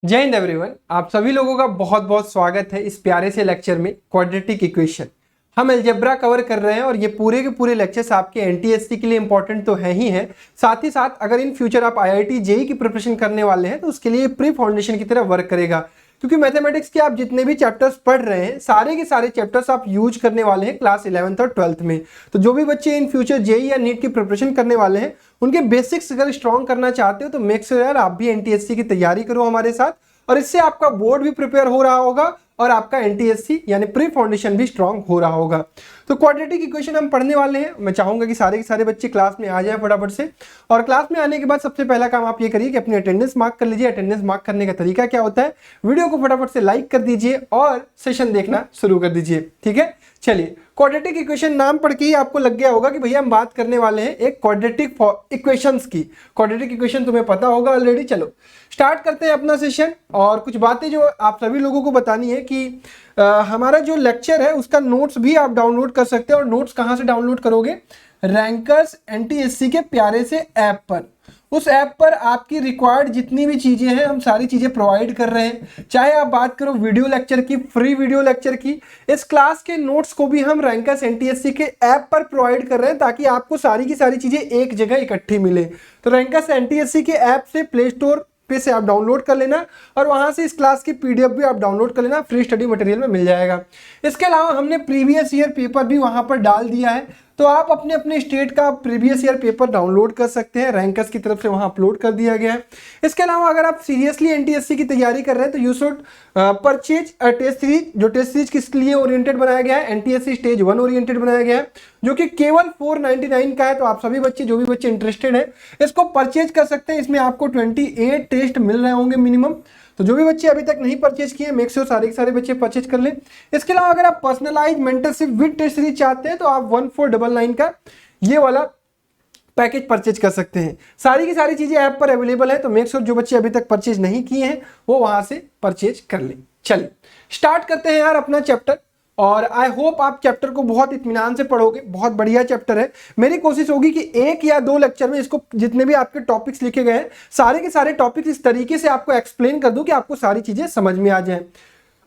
जय हिंद एवरीवन। आप सभी लोगों का बहुत बहुत स्वागत है इस प्यारे से लेक्चर में क्वाड्रेटिक इक्वेशन। हम अलजेब्रा कवर कर रहे हैं और ये पूरे के पूरे लेक्चर्स आपके एनटीएससी के लिए इंपॉर्टेंट तो है ही है, साथ ही साथ अगर इन फ्यूचर आप आईआईटी जेईई की प्रिपरेशन करने वाले हैं तो उसके लिए प्री फाउंडेशन की तरह वर्क करेगा, क्योंकि मैथमेटिक्स के आप जितने भी चैप्टर्स पढ़ रहे हैं सारे के सारे चैप्टर्स आप यूज करने वाले हैं क्लास 11th और 12th में। तो जो भी बच्चे इन फ्यूचर जेईई या नीट की प्रिपरेशन करने वाले हैं उनके बेसिक्स अगर स्ट्रॉन्ग करना चाहते हो तो मेक श्योर यार आप भी एनटीएससी की तैयारी करो हमारे साथ, और इससे आपका बोर्ड भी प्रिपेयर हो रहा होगा और आपका एनटीएससी यानी प्री फाउंडेशन भी स्ट्रांग हो रहा होगा। तो क्वाड्रेटिक इक्वेशन हम पढ़ने वाले हैं। मैं चाहूंगा कि सारे के सारे बच्चे क्लास में आ जाए फटाफट से, और क्लास में आने के बाद सबसे पहला काम आप ये करिए कि अपनी अटेंडेंस मार्क कर लीजिए। अटेंडेंस मार्क करने का तरीका क्या होता है, वीडियो को फटाफट से लाइक कर दीजिए और सेशन देखना शुरू कर दीजिए। ठीक है, चलिए क्वाड्रेटिक इक्वेशन नाम पढ़ के ही आपको लग गया होगा कि भैया हम बात करने वाले हैं एक क्वाड्रेटिक इक्वेशंस की। क्वाड्रेटिक इक्वेशन तुम्हें पता होगा ऑलरेडी। चलो स्टार्ट करते हैं अपना सेशन, और कुछ बातें जो आप सभी लोगों को बतानी है कि हमारा जो लेक्चर है उसका नोट्स भी आप डाउनलोड कर सकते हैं। और नोट्स कहाँ से डाउनलोड करोगे, रैंकर्स एनटीएससी के प्यारे से ऐप पर। उस ऐप पर आपकी रिक्वायर्ड जितनी भी चीजें हैं हम सारी चीजें प्रोवाइड कर रहे हैं। चाहे आप बात करो वीडियो लेक्चर की, फ्री वीडियो लेक्चर की, इस क्लास के नोट्स को भी हम रैंकर्स एनटीएससी के ऐप पर प्रोवाइड कर रहे हैं ताकि आपको सारी की सारी चीजें एक जगह इकट्ठी मिले। तो रैंकर्स एनटीएससी के ऐप से प्ले स्टोर पे से आप डाउनलोड कर लेना और वहां से इस क्लास की पीडीएफ भी आप डाउनलोड कर लेना, फ्री स्टडी मटेरियल में मिल जाएगा। इसके अलावा हमने प्रीवियस ईयर पेपर भी वहां पर डाल दिया है, तो आप अपने अपने स्टेट का प्रीवियस ईयर पेपर डाउनलोड कर सकते हैं, रैंकर्स की तरफ से वहां अपलोड कर दिया गया है। इसके अलावा अगर आप सीरियसली एनटीएससी की तैयारी कर रहे हैं तो you should purchase test series, जो टेस्ट सीरीज किसके लिए ओरिएंटेड बनाया गया है, एनटीएससी स्टेज 1 ओरिएंटेड बनाया गया है, जो कि केवल 499 का है। तो आप सभी बच्चे जो भी बच्चे इंटरेस्टेड हैं इसको परचेज कर सकते हैं। इसमें आपको 28 टेस्ट मिल रहे होंगे मिनिमम। तो जो भी बच्चे अभी तक नहीं परचेज किए मेक श्योर सारे के सारे बच्चे परचेज कर लें। इसके अलावा अगर आप personalise mentorship with test series चाहते हैं तो आप 1499 का ये वाला पैकेज परचेज कर सकते हैं। सारी की सारी चीजें ऐप पर अवेलेबल है, तो मेक श्योर जो बच्चे अभी तक परचेज नहीं किए हैं वो वहां से परचेज कर लें। चलिए स्टार्ट करते हैं यार अपना चैप्टर, और आई होप आप चैप्टर को बहुत इत्मीनान से पढ़ोगे। बहुत बढ़िया चैप्टर है। मेरी कोशिश होगी कि 1 या 2 लेक्चर में इसको जितने भी आपके टॉपिक्स लिखे गए हैं सारे के सारे टॉपिक्स इस तरीके से आपको एक्सप्लेन कर दूं कि आपको सारी चीजें समझ में आ जाए।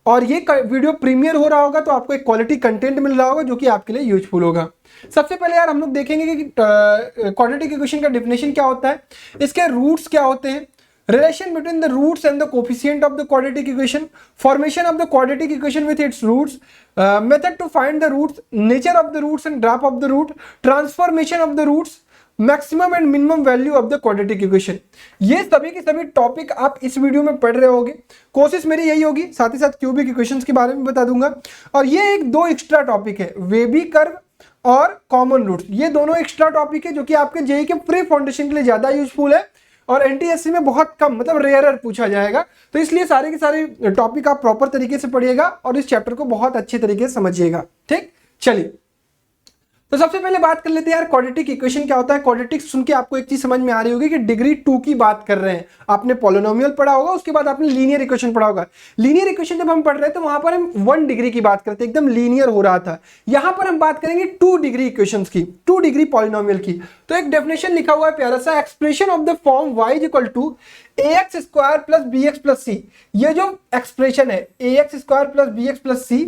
और ये वीडियो प्रीमियर हो रहा होगा तो आपको एक क्वालिटी कंटेंट मिल रहा होगा जो कि आपके लिए यूजफुल होगा। सबसे पहले यार हम लोग देखेंगे कि क्वाड्रेटिक इक्वेशन का डेफिनेशन क्या होता है, इसके रूट्स क्या होते हैं, relation between the roots and the coefficient of the quadratic equation, formation of the quadratic equation with its roots, method to find the roots, nature of the roots and graph of the root, transformation of the roots, maximum and minimum value of the quadratic equation. ये सभी के सभी topic आप इस video में पढ़ रहे होगे। कोशिश मेरी यही होगी, साथ ही साथ क्यूबिक इक्वेशंस के बारे में बता दूंगा। और ये एक 2 एक्स्ट्रा टॉपिक है, वेबी कर्व और कॉमन रूट्स। ये दोनों एक्स्ट्रा टॉपिक है जो कि आपके जेईई के प्री फाउंडेशन के लिए ज्यादा यूजफुल है और एनटीएससी में बहुत कम मतलब रेयरर पूछा जाएगा। तो इसलिए सारे के सारे टॉपिक आप प्रॉपर तरीके से पढ़िएगा और इस चैप्टर को बहुत अच्छे तरीके से समझिएगा। ठीक, चलिए तो सबसे पहले बात कर लेते हैं यार क्वाड्रेटिक इक्वेशन क्या होता है। क्वाड्रेटिक सुन के आपको एक चीज समझ में आ रही होगी कि डिग्री 2 की बात कर रहे हैं। आपने पॉलिनोमियल पढ़ा होगा, उसके बाद आपने लीनियर इक्वेशन पढ़ा होगा। लीनियर इक्वेशन जब हम पढ़ रहे थे तो वहां पर हम 1 डिग्री की बात करते, एकदम लीनियर हो रहा था। यहां पर हम बात करेंगे 2 डिग्री इक्वेशंस की, 2 डिग्री पॉलिनोमियल की। तो एक डेफिनेशन लिखा हुआ है प्यारा सा, expression of the form y equal to ax square plus bx plus c। ये जो एक्सप्रेशन है ax square plus bx plus c,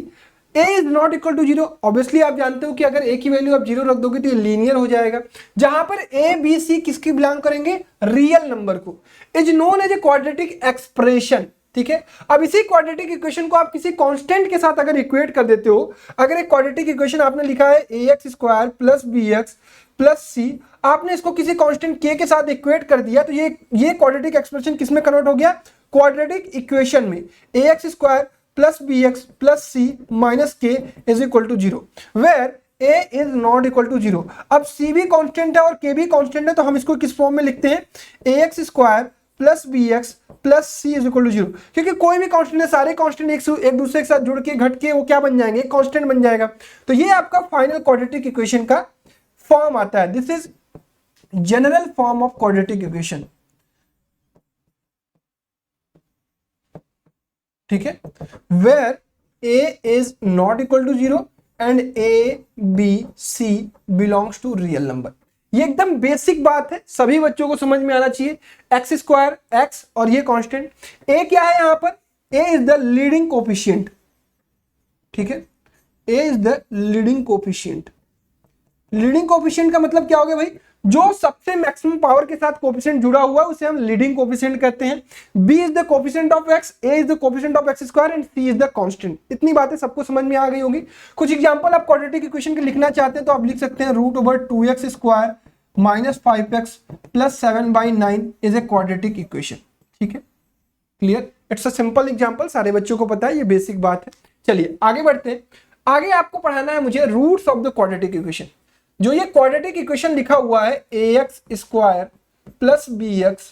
a is not equal to 0। Obviously आप जानते हो कि अगर a की वैल्यू आप 0 रख दोगे तो ये लीनियर हो जाएगा, जहां पर a b c किसकी बिलोंग करेंगे, रियल नंबर को। Is known as a quadratic expression. ठीक है, अब इसी क्वाड्रेटिक इक्वेशन को आप किसी कांस्टेंट के साथ अगर इक्वेट कर देते हो, अगर एक क्वाड्रेटिक इक्वेशन आपने लिखा है ax square plus bx plus c, आपने इसको किसी कांस्टेंट k के साथ इक्वेट कर दिया तो ये क्वाड्रेटिक एक्सप्रेशन किसमें कन्वर्ट हो गया, क्वाड्रेटिक इक्वेशन में। ax square plus bx plus c minus k is equal to 0 where a is not equal to 0। अब c भी कांस्टेंट है और k भी कांस्टेंट है, तो हम इसको किस फॉर्म में लिखते हैं, ax square plus bx plus c is equal to 0। क्योंकि कोई भी कांस्टेंट है, सारे कांस्टेंट एक दूसरे के साथ जुड़ के घट के वो क्या बन जाएंगे, कांस्टेंट बन जाएगा। तो ये आपका फाइनल क्वाड्रेटिक इक्वेशन का फॉर्म आता है। This is general form of quadratic equation. ठीक है, where a is not equal to 0 and a b c belongs to real number. ये एकदम बेसिक बात है, सभी बच्चों को समझ में आना चाहिए। एक्स स्क्वायर एक्स और ये कांस्टेंट, ए क्या है यहां पर, a is the leading coefficient, ठीक है, a is the leading coefficient. Leading coefficient का मतलब क्या हो गया भाई, जो सबसे मैक्सिमम पावर के साथ कोफिशिएंट जुड़ा हुआ है उसे हम लीडिंग कोफिशिएंट कहते हैं। b is the coefficient of x, a is the coefficient of x square and c is the constant. इतनी बातें सबको समझ में आ गई होगी। कुछ एग्जांपल आप क्वाड्रेटिक इक्वेशन के लिखना चाहते हैं तो आप लिख सकते हैं √2x square minus 5x plus 7/9 is a quadratic equation, ठीक है, clear. It's a simple example, सारे बच्चों को पता है, ये बेसिक बात है। चलिए आगे बढ़ते हैं। आगे आपको पढ़ाना है मुझे roots of the quadratic equation. जो ये क्वाड्रेटिक इक्वेशन लिखा हुआ है ax square plus bx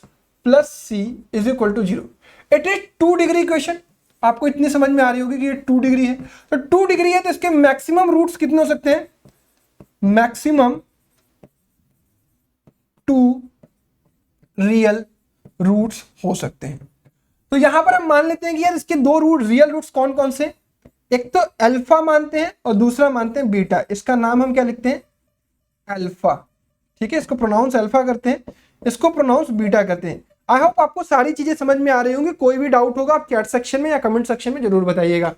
plus c is equal to 0, it is 2 degree equation. आपको इतनी समझ में आ रही होगी कि ये 2 डिग्री है, तो 2 डिग्री है तो इसके मैक्सिमम रूट्स कितने हो सकते हैं, मैक्सिमम 2 रियल रूट्स हो सकते हैं। तो यहां पर हम मान लेते हैं कि यार इसके 2 रूट रियल रूट्स कौन कौन से, एक तो अल्फा मानते हैं और दूसरा मानते हैं बीटा। इसका नाम हम क्या लिखते हैं, अल्फा, ठीक है, इसको प्रोनाउंस अल्फा करते हैं, इसको प्रोनाउंस बीटा करते हैं। आई होप आपको सारी चीजें समझ में आ रही होंगी। कोई भी डाउट होगा आप चैट सेक्शन में या कमेंट सेक्शन में जरूर बताइएगा।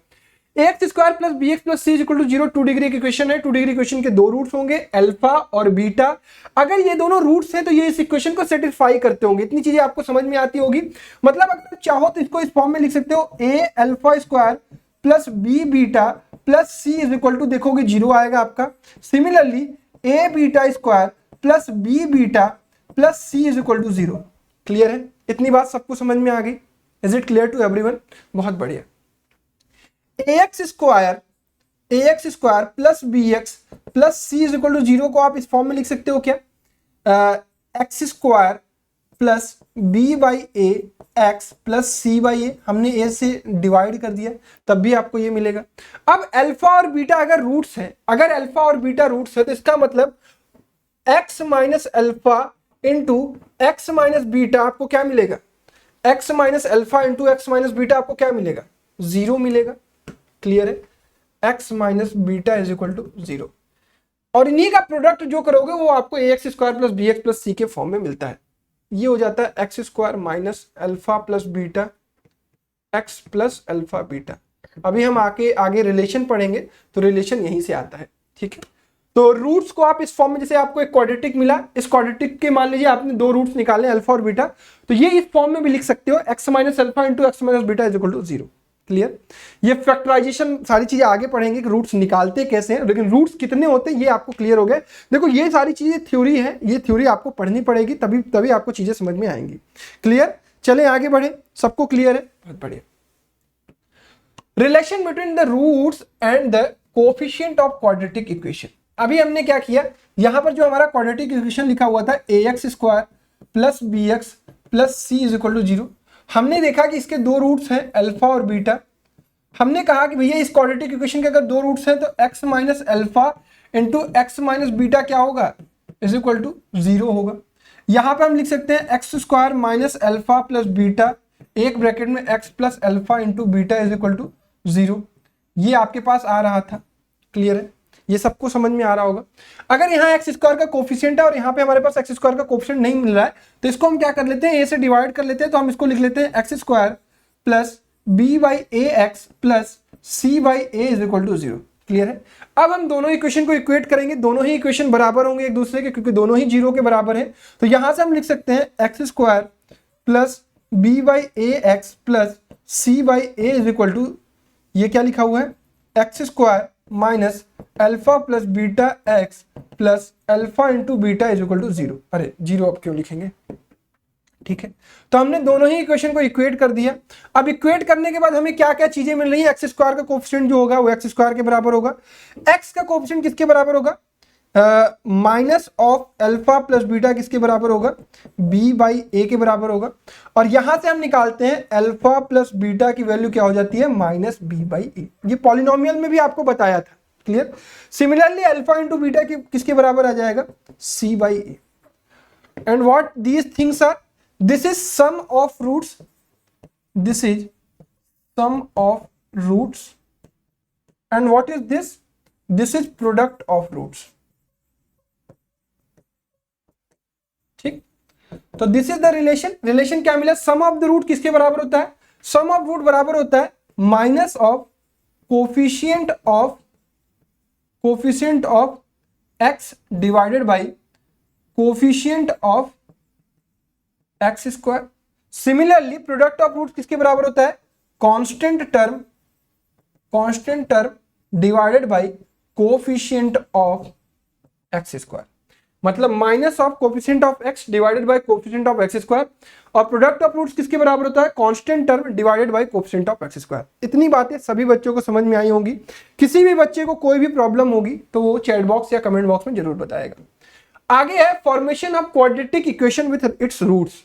X square plus b x plus c equal to 0 2 degree की इक्वेशन है। 2 डिग्री इक्वेशन के 2 रूट्स होंगे, अल्फा और बीटा। अगर ये दोनों रूट्स हैं तो ये इस इक्वेशन को सेटिस्फाई करते होंगे। इतनी चीजें आपको समझ में आती होगी। मतलब अगर चाहो तो इसको इस फॉर्म में लिख सकते हो, a alpha square plus b beta plus c is equal to, देखोगे 0 आएगा आपका। Similarly a beta square plus b beta plus c is equal to 0। Clear है, इतनी बात सबको समझ में आ गई। Is it clear to everyone? बहुत बढ़िया। X square plus b x plus c is equal to 0 को आप इस फॉर्म में लिख सकते हो क्या, x square plus b by a x plus c by a, हमने ए से डिवाइड कर दिया तब भी आपको ये मिलेगा। अब अल्फा और बीटा अगर रूट्स है, अगर अल्फा और बीटा रूट्स है तो इसका मतलब x minus alpha into x minus beta आपको क्या मिलेगा, x minus alpha into x minus beta आपको क्या मिलेगा, 0 मिलेगा। क्लियर है, x minus beta is equal to 0। और इन्हीं का प्रोडक्ट जो करोगे वो आपको a x square plus b x plus c के फॉर्म में मिलता है। ये हो जाता है x square minus alpha plus beta x plus alpha beta. अभी हम आगे रिलेशन पढ़ेंगे तो रिलेशन यहीं से आता है, ठीक है। तो रूट्स को आप इस फॉर्म में, जैसे आपको एक क्वाड्रेटिक मिला, इस क्वाड्रेटिक के मान लीजिए आपने 2 रूट्स निकाले अल्फा और बीटा, तो ये इस फॉर्म में भी लिख सकते हो, x minus alpha into x minus beta is equal to 0। Clear. ये फैक्टराइजेशन सारी चीजें आगे पढ़ेंगे कि रूट्स निकालते कैसे हैं, लेकिन रूट्स कितने होते हैं ये आपको क्लियर हो गए। देखो ये सारी चीजें थ्योरी है, ये थ्योरी आपको पढ़नी पड़ेगी, तभी आपको चीजें समझ में आएंगी। क्लियर, चले आगे बढ़े, सबको क्लियर है? बहुत बढ़िया। Relation between the roots and the coefficient of quadratic equation. अभी हमने क्या किया, यहां पर जो हमारा क्वाड्रेटिक इक्वेशन लिखा हुआ था a x square plus b x plus c is equal to 0, हमने देखा कि इसके 2 रूट्स हैं अल्फा और बीटा। हमने कहा कि भैया इस क्वाड्रेटिक इक्वेशन के अगर 2 रूट्स हैं तो x minus alpha into x minus beta क्या होगा, इज इक्वल टू 0 होगा। यहां पे हम लिख सकते हैं x square minus alpha plus beta, एक ब्रैकेट में x plus alpha into beta is equal to 0। ये आपके पास आ रहा था। क्लियर है, ये सबको समझ में आ रहा होगा। अगर यहाँ एक्स स्क्वायर का कोफिशिएंट है और यहाँ पे हमारे पास एक्स स्क्वायर का कोफिशिएंट नहीं मिल रहा है तो इसको हम क्या कर लेते हैं, ए से डिवाइड कर लेते हैं। तो हम इसको लिख लेते हैं x square plus b by a x plus c by a is equal to 0। Clear है। अब हम दोनों इक्वेशन को इक्वेट करेंगे, दोनों ही इक्वेशन बराबर होंगे एक दूसरे के, क्योंकि दोनों ही 0 के बराबर है। तो यहां से हम लिख सकते हैं x square plus b by a x plus c by a is equal to, ये क्या लिखा हुआ है, x square minus alpha plus beta x plus alpha into beta is equal to 0। अरे 0 अब क्यों लिखेंगे, ठीक है। तो हमने दोनों ही इक्वेशन को इक्वेट कर दिया। अब इक्वेट करने के बाद हमें क्या क्या चीजें मिल रही है, एक्स स्क्वायर का कोएफिशिएंट जो होगा वो एक्स स्क्वायर के बराबर होगा। एक्स का कोएफिशिएंट किसके बराबर होगा, minus of alpha plus beta किसके बराबर होगा, बी बाई ए के बराबर होगा। और यहां से हम निकालते हैं अल्फा प्लस बीटा की वैल्यू क्या हो जाती है, माइनस बी बाई ए। ये पॉलिनोमियल में भी आपको बताया था। Clear. Similarly alpha into beta किसके बराबर आ जाएगा, c by a. And what these things are, this is sum of roots, this is sum of roots, and what is this is product of roots. तो this is the relation क्या मिला, सम of the root किसके बराबर होता है, सम of root बराबर होता है minus of coefficient of x divided by coefficient of x square. Similarly product of root किसके बराबर होता है, constant term divided by coefficient of x square, मतलब minus of coefficient of x divided by coefficient of x square. और product of roots किसके बराबर होता है, constant term divided by coefficient of x square. इतनी बातें सभी बच्चों को समझ में आई होंगी। किसी भी बच्चे को कोई भी प्रॉब्लम होगी तो वो चैट बॉक्स या कमेंट बॉक्स में जरूर बताएगा। आगे है formation of quadratic equation with its roots.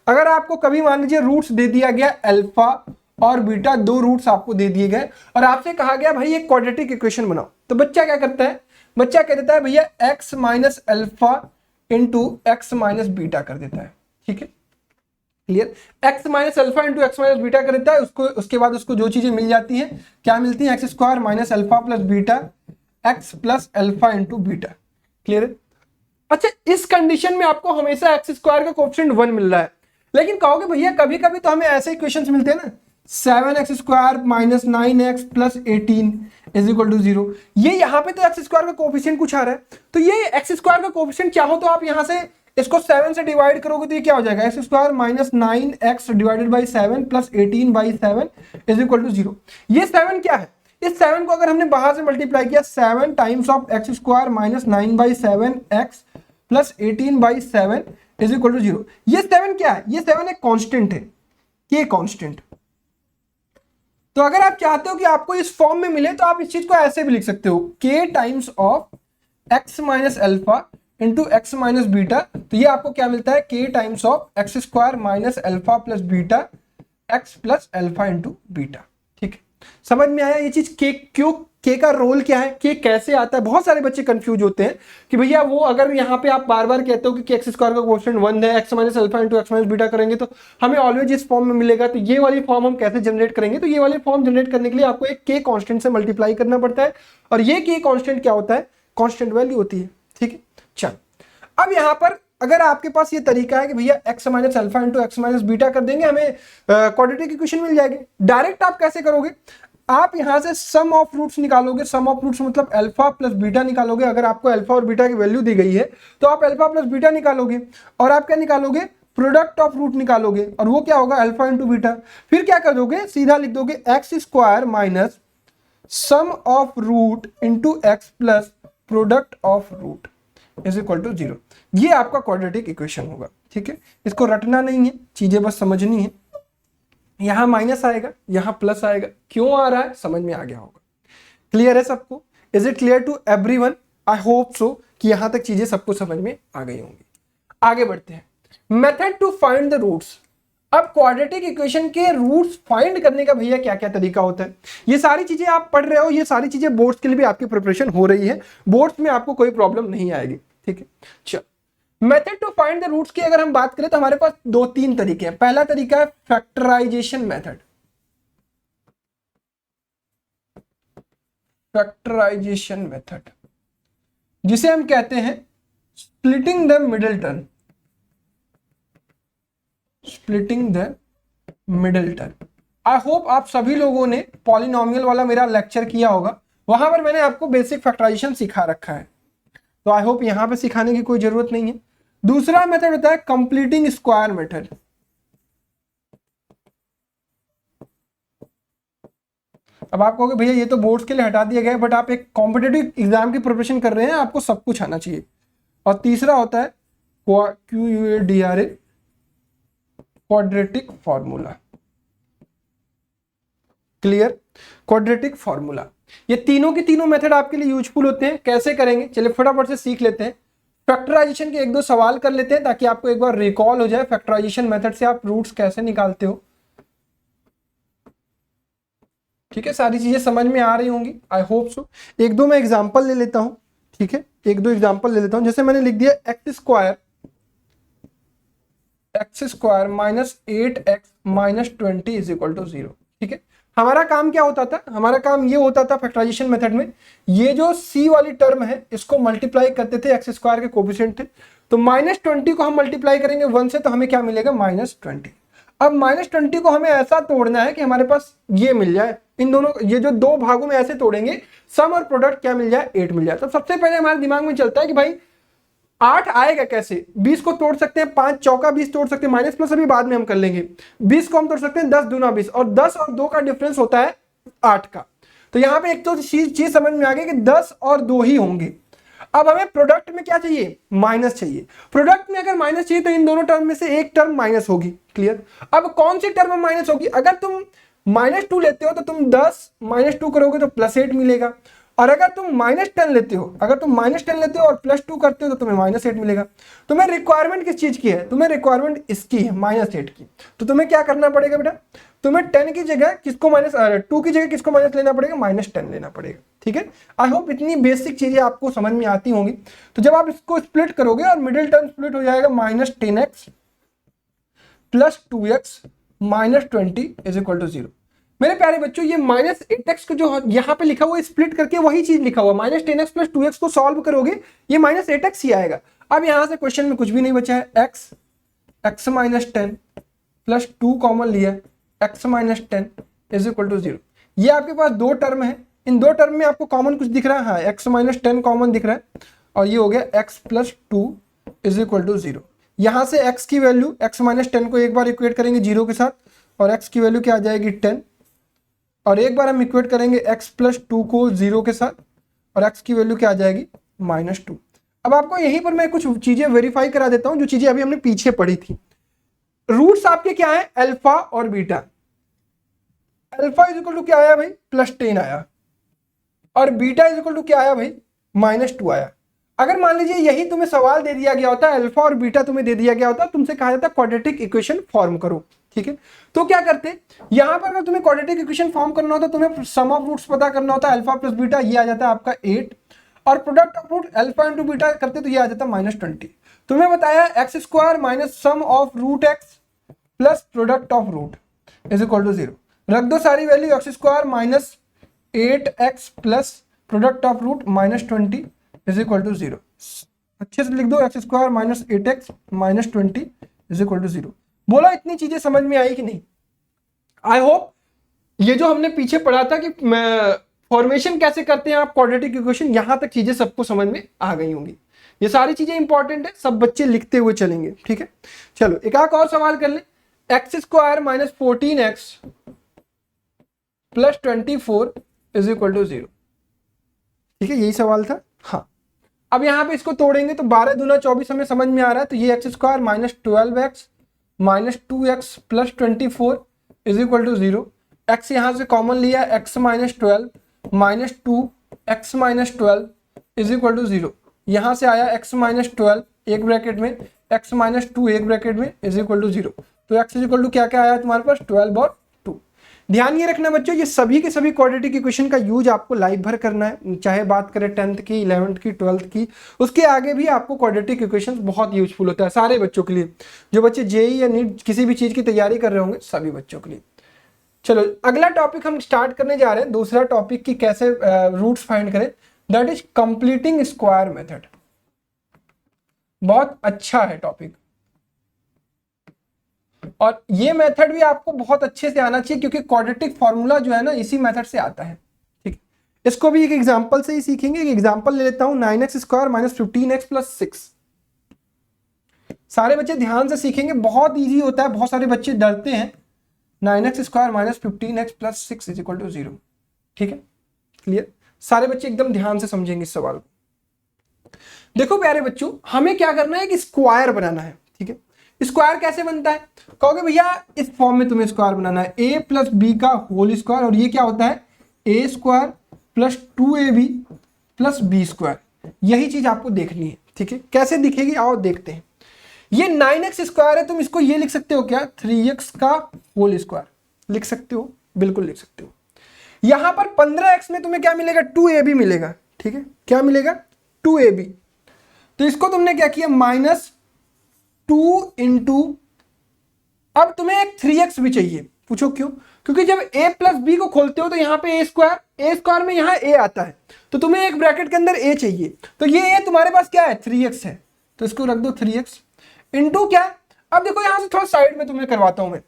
अगर आपको कभी मान लीजिए रूट्स दे दिया गया अल्फा और बीटा, दो रूट्स आपको दे दिए गए और आपसे कहा गया भाई एक क्वाड्रेटिक इक्वेशन बनाओ, तो बच्चा क्या करता है, बच्चा कह देता है भैया x minus alpha into x minus beta कर देता है। ठीक है, clear, x minus alpha into x minus beta कर देता है। उसके बाद उसको जो चीजें मिल जाती हैं, क्या मिलती है, x square minus alpha plus beta x plus alpha into beta. Clear है। अच्छा, इस कंडीशन में आपको हमेशा एक्स स्क्वायर का कोएफिशिएंट 1 मिल रहा है, लेकिन कहोगे भैया कभी कभी तो हमें ऐसे इक्वेशंस मिलते हैं ना, 7x square minus 9x plus 18 is equal to 0। ये यहाँ पे तो एक्स स्क्वायर का कोएफिशिएंट कुछ आ रहा है, तो ये एक्स स्क्वायर का कोएफिशिएंट क्या हो, तो आप यहाँ से इसको 7 से डिवाइड करोगे तो ये क्या हो जाएगा, x square minus 9x divided by 7 plus 18 by 7 is equal to 0। ये 7 क्या है, इस 7 को अगर हमने बाहर से मल्टीप्लाई किया 7 times of x square minus 9 by 7 x plus 18 by 7 is equal to 0। ये 7 क्या है, ये 7 एक कांस्टेंट है, के कांस्टेंट। तो अगर आप चाहते हो कि आपको इस फॉर्म में मिले तो आप इस चीज को ऐसे भी लिख सकते हो, k times of x minus alpha into x minus beta. तो ये आपको क्या मिलता है, k times of x square minus alpha plus beta x plus alpha into beta. ठीक है, समझ में आया ये चीज, k क्यों, k का रोल क्या है, k कैसे आता है। बहुत सारे बच्चे कंफ्यूज होते हैं कि भैया वो अगर यहाँ पे आप बार बार कहते हो कि एक्स स्क्वायर का कोएफिशिएंट 1 है, x minus alpha into x minus beta करेंगे तो हमें ऑलवेज इस फॉर्म में मिलेगा, तो ये वाली फॉर्म हम कैसे जनरेट करेंगे। तो ये वाली फॉर्म जनरेट करने के लिए आपको एक k कांस्टेंट से मल्टीप्लाई करना पड़ता है, और ये k कांस्टेंट क्या होता है, कांस्टेंट वैल्यू होती है। ठीक है, चल अब यहाँ पर अगर आपके पास ये तरीका है कि भैया x minus alpha into x minus beta कर देंगे, हमें क्वाड्रेटिक इक्वेशन मिल जाएगी। डायरेक्ट आप कैसे करोगे, आप यहां से सम ऑफ रूट्स निकालोगे, सम ऑफ रूट्स मतलब अल्फा प्लस बीटा निकालोगे। अगर आपको अल्फा और बीटा की वैल्यू दी गई है तो आप अल्फा प्लस बीटा निकालोगे, और आप क्या निकालोगे, प्रोडक्ट ऑफ रूट निकालोगे, और वो क्या होगा, अल्फा इंटू बीटा। फिर क्या कर दोगे, सीधा लिख दोगे x square minus sum of root into x plus product of root is equal to 0। ये आपका क्वाड्रेटिक इक्वेशन होगा। ठीक है, इसको रटना नहीं है, चीजें बस समझनी है। यहां माइनस आएगा, यहां प्लस आएगा, क्यों आ रहा है समझ में आ गया होगा। क्लियर है सबको, is it clear to everyone, I hope so कि यहां तक चीजें सबको समझ में आ गई होंगी। आगे बढ़ते हैं, method to find the roots. अब क्वाड्रेटिक इक्वेशन के रूट्स फाइंड करने का भैया क्या क्या तरीका होता है, ये सारी चीजें आप पढ़ रहे हो, ये सारी चीजें बोर्ड्स के लिए भी आपकी प्रिपरेशन हो रही है, बोर्ड्स में आपको कोई प्रॉब्लम नहीं आएगी। ठीक है, चलो method to find the roots की अगर हम बात करें तो हमारे पास 2-3 तरीके हैं। पहला तरीका है फैक्टराइजेशन मेथड, फैक्टराइजेशन मेथड जिसे हम कहते हैं splitting the middle term, splitting the middle term. I hope आप सभी लोगों ने पॉलिनोमियल वाला मेरा लेक्चर किया होगा, वहां पर मैंने आपको बेसिक फैक्टराइजेशन सिखा रखा है, तो आई होप यहां पे सिखाने की कोई जरूरत नहीं है। दूसरा मेथड होता है कंप्लीटिंग स्क्वायर मेथड। अब आप कहोगे भैया ये तो बोर्ड्स के लिए हटा दिया गया है, बट आप एक कॉम्पिटिटिव एग्जाम की प्रिपरेशन कर रहे हैं, आपको सब कुछ आना चाहिए। और तीसरा होता है QUADRA, quadratic formula. Clear, quadratic formula. ये तीनों के तीनों मेथड आपके लिए यूजफुल होते हैं। कैसे करेंगे चलिए फटाफट से सीख लेते हैं। फैक्टराइजेशन के 1-2 सवाल कर लेते हैं ताकि आपको एक बार रिकॉल हो जाए फैक्टराइजेशन मेथड से आप रूट्स कैसे निकालते हो। ठीक है, सारी चीजें समझ में आ रही होंगी, आई होप सो। 1-2 मैं एग्जांपल ले लेता हूं। ठीक है, 1-2 एग्जांपल ले लेता हूं। जैसे मैंने लिख दिया x square minus 8x minus 20 is equal to 0। ठीक है। हमारा काम क्या होता था, हमारा काम ये होता था फैक्टराइजेशन मेथड में, ये जो c वाली टर्म है इसको मल्टीप्लाई करते थे, एक्स स्क्वायर के कोफिशिएंट थे, तो -20 को हम मल्टीप्लाई करेंगे 1 से, तो हमें क्या मिलेगा -20। अब -20 को हमें ऐसा तोड़ना है कि हमारे पास ये मिल जाए, इन दोनों, ये जो दो भागों में ऐसे तोड़ेंगे, सम और प्रोडक्ट क्या मिल जाए, 8 मिल जाए। तो सबसे पहले हमारे दिमाग में चलता है कि भाई 8 आएगा कैसे, 20 को तोड़ सकते हैं, 5 चौका 20 तोड़ सकते हैं, माइनस प्लस अभी बाद में हम कर लेंगे, 20 को हम तोड़ सकते हैं 10 दूना 20, और 10 और 2 का डिफरेंस होता है 8 का। तो यहां पे एक तो चीज समझ में आ गई कि 10 और 2 ही होंगे। अब हमें प्रोडक्ट में क्या चाहिए, माइनस चाहिए। प्रोडक्ट में अगर माइनस चाहिए तो इन दोनों टर्म में से एक टर्म माइनस होगी, क्लियर। अब कौन सी टर्म माइनस होगी, अगर तुम -2 लेते हो तो तुम 10 -2 करोगे तो +8 मिलेगा, और अगर तुम -10 लेते हो, अगर तुम -10 लेते हो और +2 करते हो तो तुम्हें -8 मिलेगा। तुम्हें रिक्वायरमेंट किस चीज की है, तुम्हें रिक्वायरमेंट इसकी है, -8 की। तो तुम्हें क्या करना पड़ेगा बेटा, तुम्हें 10 की जगह किसको -2 की जगह किसको माइनस लेना पड़ेगा, -10 लेना पड़ेगा, ठीक है। आई होप इतनी बेसिक चीजें आपको समझ में आती होंगी। तो जब आप इसको स्प्लिट करोगे और मिडिल टर्म स्प्लिट हो जाएगा, -10x + 2x -20 = 0। मेरे प्यारे बच्चों, ये -8x को जो यहाँ पे लिखा हुआ है स्प्लिट करके वही चीज लिखा हुआ, -10x + 2x को सॉल्व करोगे ये -8x ही आएगा। अब यहाँ से क्वेश्चन में कुछ भी नहीं बचा है, x -10 + 2 कॉमन लिया, x -10 = 0। ये आपके पास दो टर्म है, इन दो टर्म में आपको कॉमन कुछ दिख रहा है, हाँ x -10 कॉमन दिख रहा है, और ये हो गया x + 2 = 0। यहाँ से x की वैल्यू, x -10 को एक बार इक्वेट करेंगे 0 के साथ, और x की वैल्यू क्या आ जाएगी 10, और एक बार हम इक्वेट करेंगे x + 2 को 0 के साथ, और x की वैल्यू क्या आ जाएगी -2। अब आपको यहीं पर मैं कुछ चीजें वेरीफाई करा देता हूं जो चीजें अभी हमने पीछे पढ़ी थी। रूट्स आपके क्या है, अल्फा और बीटा। अल्फा = क्या आया भाई, +10 आया, और बीटा = क्या आया भाई, -2 आया। अगर मान लीजिए यही तुम्हें सवाल दे दिया गया होता, अल्फा और बीटा तुम्हें दे दिया गया होता, तुमसे कहा जाता क्वाड्रेटिक इक्वेशन फॉर्म करो, ठीक है। तो क्या करते, यहां पर अगर तुम्हें क्वाड्रेटिक इक्वेशन फॉर्म करना होता, तुम्हें सम ऑफ रूट्स पता करना होता, अल्फा + बीटा, ये आ जाता है आपका 8, और product of root alpha × beta करते तो ये आ जाता -20। तुम्हें बताया x² - sum of root x + product of root = 0। रख दो सारी value, x² - 8x + product of root -20 = 0। अच्छे से लिख दो, x² - 8x - 20 = 0। बोला इतनी चीजें समझ में आई कि नहीं। आई होप ये जो हमने पीछे पढ़ा था कि फॉर्मेशन कैसे करते हैं आप क्वाड्रेटिक इक्वेशन, यहां तक चीजें सबको समझ में आ गई होंगी। ये सारी चीजें इंपॉर्टेंट है, सब बच्चे लिखते हुए चलेंगे, ठीक है। चलो एक और सवाल कर ले, x² - 14x + 24 = 0, ठीक है, यही सवाल था। हाँ, अब यहाँ पे इसको तोड़ेंगे तो 12 दूना 24 हमें समझ में आ रहा है, तो ये x² - 12x - 2x + 24 = 0। x यहाँ से कॉमन लिया, x - 12 - 2 x - 12 = 0। यहाँ से आया x - 12 एक ब्रैकेट में, x - 2 एक ब्रैकेट में = 0। तो x = क्या क्या आया तुम्हारे पास, 12 और 2। ध्यान ये रखना बच्चों, ये सभी के सभी क्वाड्रेटिक इक्वेशन का यूज आपको लाइफ भर करना है, चाहे बात करें 10th की, 11th की, 12th की, उसके आगे भी आपको क्वाड्रेटिक इक्वेशन बहुत यूजफुल होता है सारे बच्चों के लिए, जो बच्चे जेईई या नीट किसी भी चीज की तैयारी कर रहे होंगे, सभी बच्चों के लिए। चलो अगला टॉपिक हम स्टार्ट करने जा रहे हैं, दूसरा टॉपिक की कैसे रूट्स फाइंड करें, that is completing square method. बहुत अच्छा है टॉपिक, और ये मेथड भी आपको बहुत अच्छे से आना चाहिए, क्योंकि क्वाड्रेटिक फॉर्मूला जो है ना इसी मेथड से आता है, ठीक। इसको भी एक एग्जांपल से ही सीखेंगे। एक एग्जांपल ले लेता हूं, 9x² - 15x + 6। सारे बच्चे ध्यान से सीखेंगे, बहुत इजी होता है, बहुत सारे बच्चे डरते हैं। 9x² - 15x + 6 = 0, ठीक है, क्लियर। सारे बच्चे एकदम ध्यान से समझेंगे इस सवाल को। देखो प्यारे बच्चों, हमें क्या करना है कि स्क्वायर बनाना है, ठीक है। स्क्वायर कैसे बनता है, कहोगे भैया इस फॉर्म में तुम्हें स्क्वायर बनाना है, a + b का होल स्क्वायर, और ये क्या होता है a² + 2ab + b²। यही चीज आपको देखनी है, ठीक है। कैसे दिखेगी आओ देखते हैं। ये 9x² है, तुम इसको ये लिख सकते हो क्या, 3x का होल स्क्वायर लिख सकते हो, बिल्कुल लिख सकते हो। यहां पर 15x में तुम्हें क्या मिलेगा, 2ab मिलेगा, ठीक है। क्या मिलेगा, 2ab। तो इसको तुमने क्या किया, -2 × अब तुम्हें एक 3x भी चाहिए, पूछो क्यों? क्योंकि जब a प्लस बी को खोलते हो तो यहाँ पे a स्क्वायर में यहाँ a आता है, तो तुम्हें एक ब्रैकेट के अंदर a चाहिए, तो ये a तुम्हारे पास क्या है 3x है, तो इसको रख दो 3x इंटू क्या। अब देखो यहाँ से थोड़ा साइड में तुम्हें करवाता हूं मैं,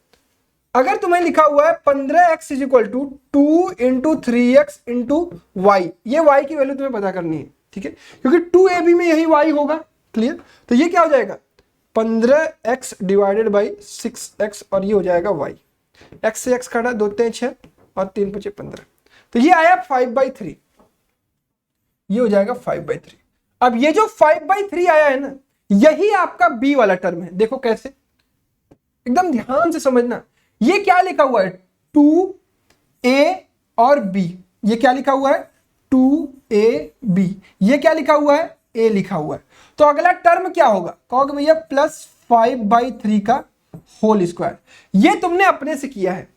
अगर तुम्हें लिखा हुआ है 15x is equal to 2 into 3x into y, ये y की वैल्यू तुम्हें पता करनी है, ठीक है, क्योंकि 2ab में यही y होगा, क्लियर। तो ये क्या हो जाएगा 15x डिवाइडेड बाई 6x और ये हो जाएगा y, x से x काटा 2 3 6 और 3 5 15, तो ये आया 5/3, ये हो जाएगा 5/3। अब ये जो 5/3 आया है ना, यही आपका b वाला टर्म है। देखो कैसे, एकदम ध्यान से समझना, ये क्या लिखा हुआ है 2a और b, ये क्या लिखा हुआ है 2ab, ये क्या लिखा हुआ है a लिखा हुआ है, तो अगला टर्म क्या होगा, कहोगे भैया प्लस 5/3 का होल स्क्वायर। ये तुमने अपने से किया है,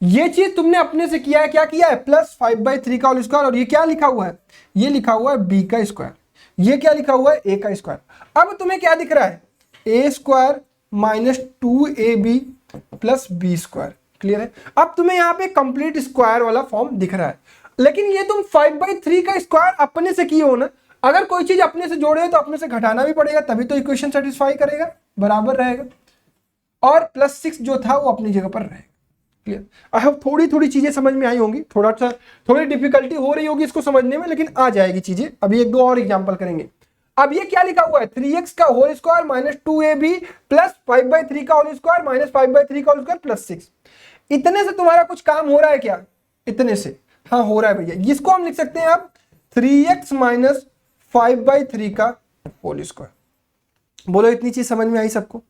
ये चीज तुमने अपने से किया है, क्या किया है प्लस 5/3 का होल स्क्वायर, और ये क्या लिखा हुआ है, ये लिखा हुआ है b का स्क्वायर, ये क्या लिखा हुआ है a का स्क्वायर। अब तुम्हें क्या दिख रहा है a square minus 2ab plus b square, clear है। अब तुम्हें यहाँ पे कंप्लीट स्क्वायर वाला फॉर्म दिख रहा है, लेकिन ये तुम 5/3 का स्क्वायर अपने से किए हो ना, अगर कोई चीज अपने से जोड़े हो तो अपने से घटाना भी पड़ेगा, तभी तो इक्वेशन सेटिस्फाई करेगा, बराबर रहेगा, और +6 जो था वो अपनी जगह पर रहेगा, क्लियर। आई होप थोड़ी थोड़ी चीजें समझ में आई होंगी, थोड़ी डिफिकल्टी हो रही होगी इसको समझने में, लेकिन आ जाएगी चीजें। अभी एक दो और एग्जांपल करेंगे। अब ये क्या लिखा हुआ है 3x का whole square minus 2ab plus 5/3 का होल स्क्वायर माइनस 5/3 का होल स्क्वायर प्लस 6, इतने से तुम्हारा कुछ काम हो रहा है क्या, इतने से, हाँ हो रहा है भैया। इसको हम लिख सकते हैं अब 3x माइनस 5/3 का होल स्क्वायर। बोलो इतनी चीज समझ में आई सबको,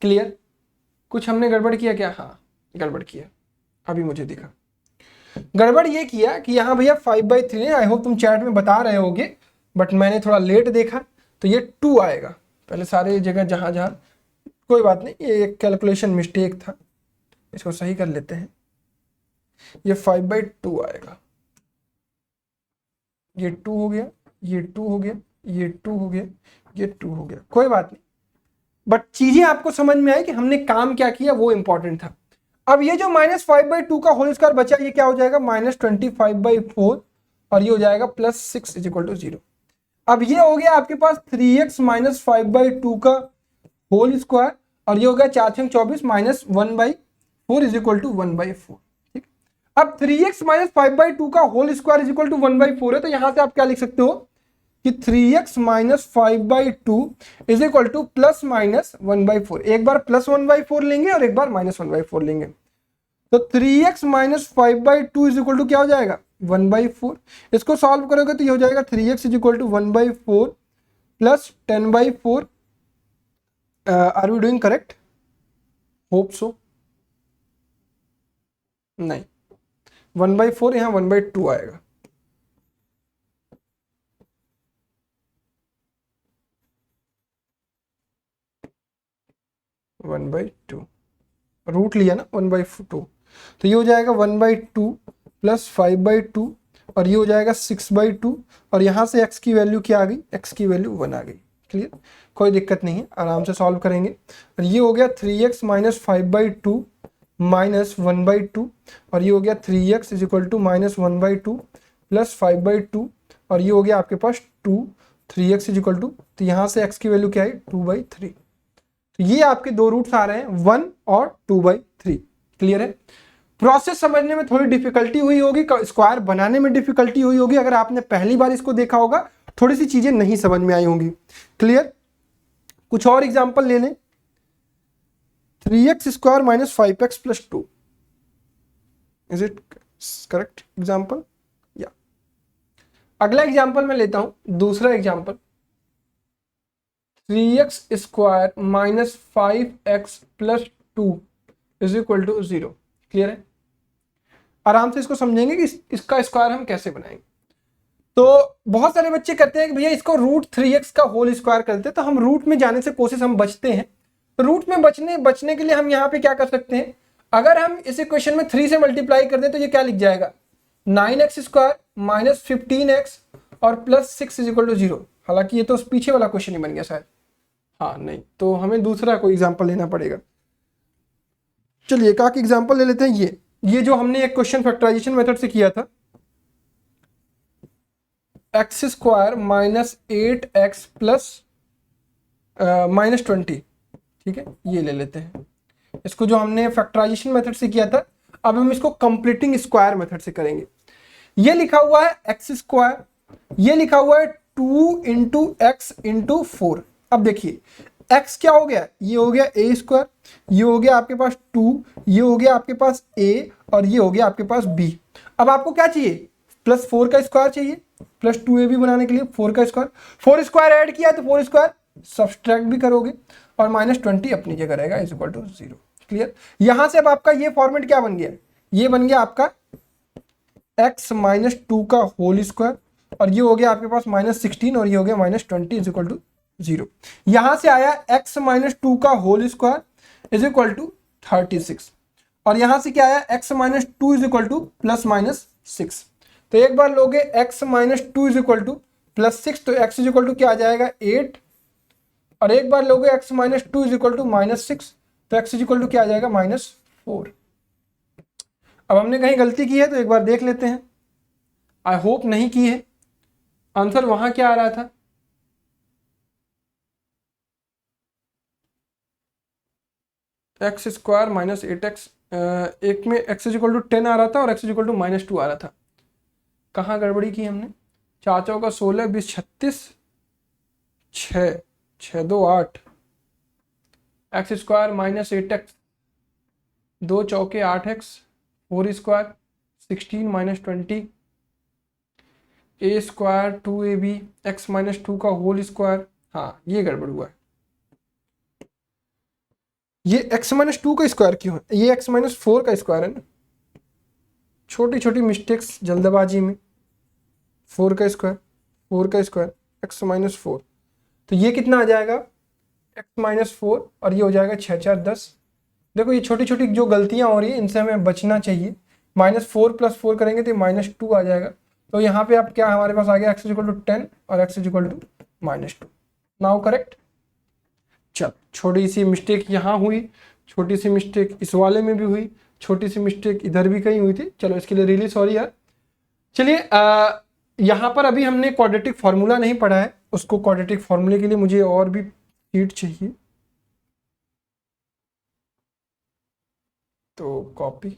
क्लियर। कुछ हमने गड़बड़ किया क्या, हाँ गड़बड़ किया, अभी मुझे दिखा। गड़बड़ ये किया कि यहाँ भैया 5/3 है, आई होप तुम चैट में बता रहे होगे, बट मैंने थोड़ा लेट देखा, तो ये 2 आएगा पहले सारे जगह जहां जहां, कोई बात नहीं, ये एक कैलकुलेशन मिस्टेक था, इसको सही कर लेते हैं। ये 5/2 आएगा, ये 2 हो गया, ये 2 हो गया, ये 2 हो गया, ये 2 हो गया, कोई बात नहीं, बट चीजें आपको समझ में आई कि हमने काम क्या किया, वो इंपॉर्टेंट था। अब ये जो -5/2 का होल स्क्वायर बचा, ये क्या हो जाएगा -25/4 और ये हो जाएगा +6 इज इक्वल टू 0। अब ये हो गया आपके पास 3x माइनस 5/2 का होल स्क्वायर और ये हो गया 4 24 माइनस 1/4 इज इक्वल टू 1/4, ठीक। अब 3x माइनस 5/2 का whole square is equal to 1/4 है, तो यहां से आप क्या लिख सकते हो कि 3x minus 5/2 is equal to plus minus 1/4, एक बार प्लस 1/4 लेंगे और एक बार माइनस 1/4 लेंगे, तो 3x minus 5/2 is equal to क्या हो जाएगा 1/4। इसको सॉल्व करोगे तो ये हो जाएगा 3x is equal to 1/4 plus 10/4। Are we doing correct, hope so, नहीं 1/4 यहाँ 1/2 आएगा, वन बाई टू, रूट लिया ना 1/2, तो ये हो जाएगा 1/2 प्लस 5/2 और ये हो जाएगा 6/2 और यहाँ से x की वैल्यू क्या आ गई, x की वैल्यू 1 आ गई, क्लियर, कोई दिक्कत नहीं है, आराम से सॉल्व करेंगे। और ये हो गया 3x माइनस 5/2 माइनस 1/2 और ये हो गया 3x is equal to minus 1/2 plus 5/2 और ये हो गया आपके पास 2, 3x इज इक्वल टू, तो यहाँ से x की वैल्यू क्या है 2/3। तो ये आपके दो रूट्स आ रहे हैं 1 और 2/3, क्लियर है। प्रोसेस समझने में थोड़ी डिफिकल्टी हुई होगी, स्क्वायर बनाने में डिफिकल्टी हुई होगी, अगर आपने पहली बार इसको देखा होगा थोड़ी सी चीजें नहीं समझ में आई होंगी, क्लियर। कुछ और एग्जांपल ले लें, 3x square minus 5x plus 2, is it correct example, या अगला एग्जांपल मैं लेता हूं, दूसरा example 3x square minus 5x plus 2 is equal to 0, clear है। आराम से इसको समझेंगे कि इसका स्क्वायर हम कैसे बनाएंगे। तो बहुत सारे बच्चे कहते हैं कि भैया इसको √3x का होल स्क्वायर करते हैं, तो हम रूट में जाने से कोशिश हम बचते हैं, तो रूट में बचने के लिए हम यहाँ पे क्या कर सकते हैं, अगर हम इस इक्वेशन में 3 से मल्टीप्लाई कर दें तो ये क्या लिख जाएगा 9x स्क्वायर माइनस 15x और प्लस 6 इज इक्वल टू 0। हालांकि ये तो पीछे वाला क्वेश्चन ही बन गया शायद, हाँ नहीं, तो हमें दूसरा कोई एग्जाम्पल लेना पड़ेगा। चलिए एक आख एग्जांपल ले लेते हैं। ये जो हमने एक क्वेश्चन फैक्टराइजेशन मेथड से किया था, x square minus 8x plus minus 20, ठीक है, ये ले लेते हैं इसको, जो हमने फैक्टराइजेशन मेथड से किया था। अब हम इसको कंप्लीटिंग स्क्वायर मेथड से करेंगे। ये लिखा हुआ है एक्स स्क्वायर, ये लिखा हुआ है 2 इंटू एक्स इंटू 4। अब देखिए x क्या हो गया, ये हो गया a स्क्वायर, ये हो गया आपके पास 2, ये हो गया आपके पास a, और ये हो गया आपके पास b। अब आपको क्या चाहिए, प्लस 4 का स्क्वायर चाहिए, प्लस 2ab बनाने के लिए 4 का स्क्वायर, 4 स्क्वायर ऐड किया तो 4 स्क्वायर सब्सट्रैक्ट भी करोगे, और माइनस 20 अपनी जगह रहेगा इज इक्वल टू 0। क्लियर। यहां से अब आपका ये फॉर्मेट क्या बन गया, ये बन गया आपका x माइनस 2 का होल स्क्वायर, और ये हो गया आपके पास माइनस 16, और ये हो गया माइनस 20 इज इक्वल टू 0। यहां से आया x माइनस 2 का whole square is equal to 36, और यहां से क्या आया x minus 2 is equal to plus minus 6। तो एक बार लोगे x minus 2 is equal to plus 6, तो x इज इक्वल टू क्या आ जाएगा 8, और एक बार लोगे x minus 2 is equal to minus 6, तो x इज इक्वल टू क्या आ जाएगा -4। अब हमने कहीं गलती की है तो एक बार देख लेते हैं, आई होप नहीं की है। आंसर वहां क्या आ रहा था, एक्स स्क्वायर माइनस 8x, एक में x इज इक्वल टू 10 आ रहा था और x इज इक्वल टू -2 आ रहा था। कहाँ गड़बड़ी की हमने, चाचों का 16 20 36, 6 6 2 8, एक्स स्क्वायर माइनस 8x, 2 चौके 8x, 4 square 16 minus 20, a square 2ab, x minus 2 का होल स्क्वायर। हाँ ये गड़बड़ हुआ है, ये x माइनस 2 का स्क्वायर क्यों है, ये x माइनस 4 का स्क्वायर है ना, छोटी छोटी मिस्टेक्स जल्दबाजी में। 4 का स्क्वायर, 4 का स्क्वायर, x माइनस 4, तो ये कितना आ जाएगा x माइनस 4, और ये हो जाएगा 6 4 10। देखो ये छोटी छोटी जो गलतियां हो रही है इनसे हमें बचना चाहिए। -4 + 4 करेंगे तो -2 आ जाएगा। तो यहाँ पे आप क्या हमारे पास आ गया x इज इक्वल टू 10 और x is equal to -2। Now correct. चल छोटी सी मिस्टेक यहाँ हुई, छोटी सी मिस्टेक इस वाले में भी हुई, छोटी सी मिस्टेक इधर भी कहीं हुई थी। चलो इसके लिए रियली सॉरी यार। चलिए यहाँ पर अभी हमने क्वाड्रेटिक फार्मूला नहीं पढ़ा है, उसको क्वाड्रेटिक फार्मूले के लिए मुझे और भी शीट चाहिए, तो कॉपी।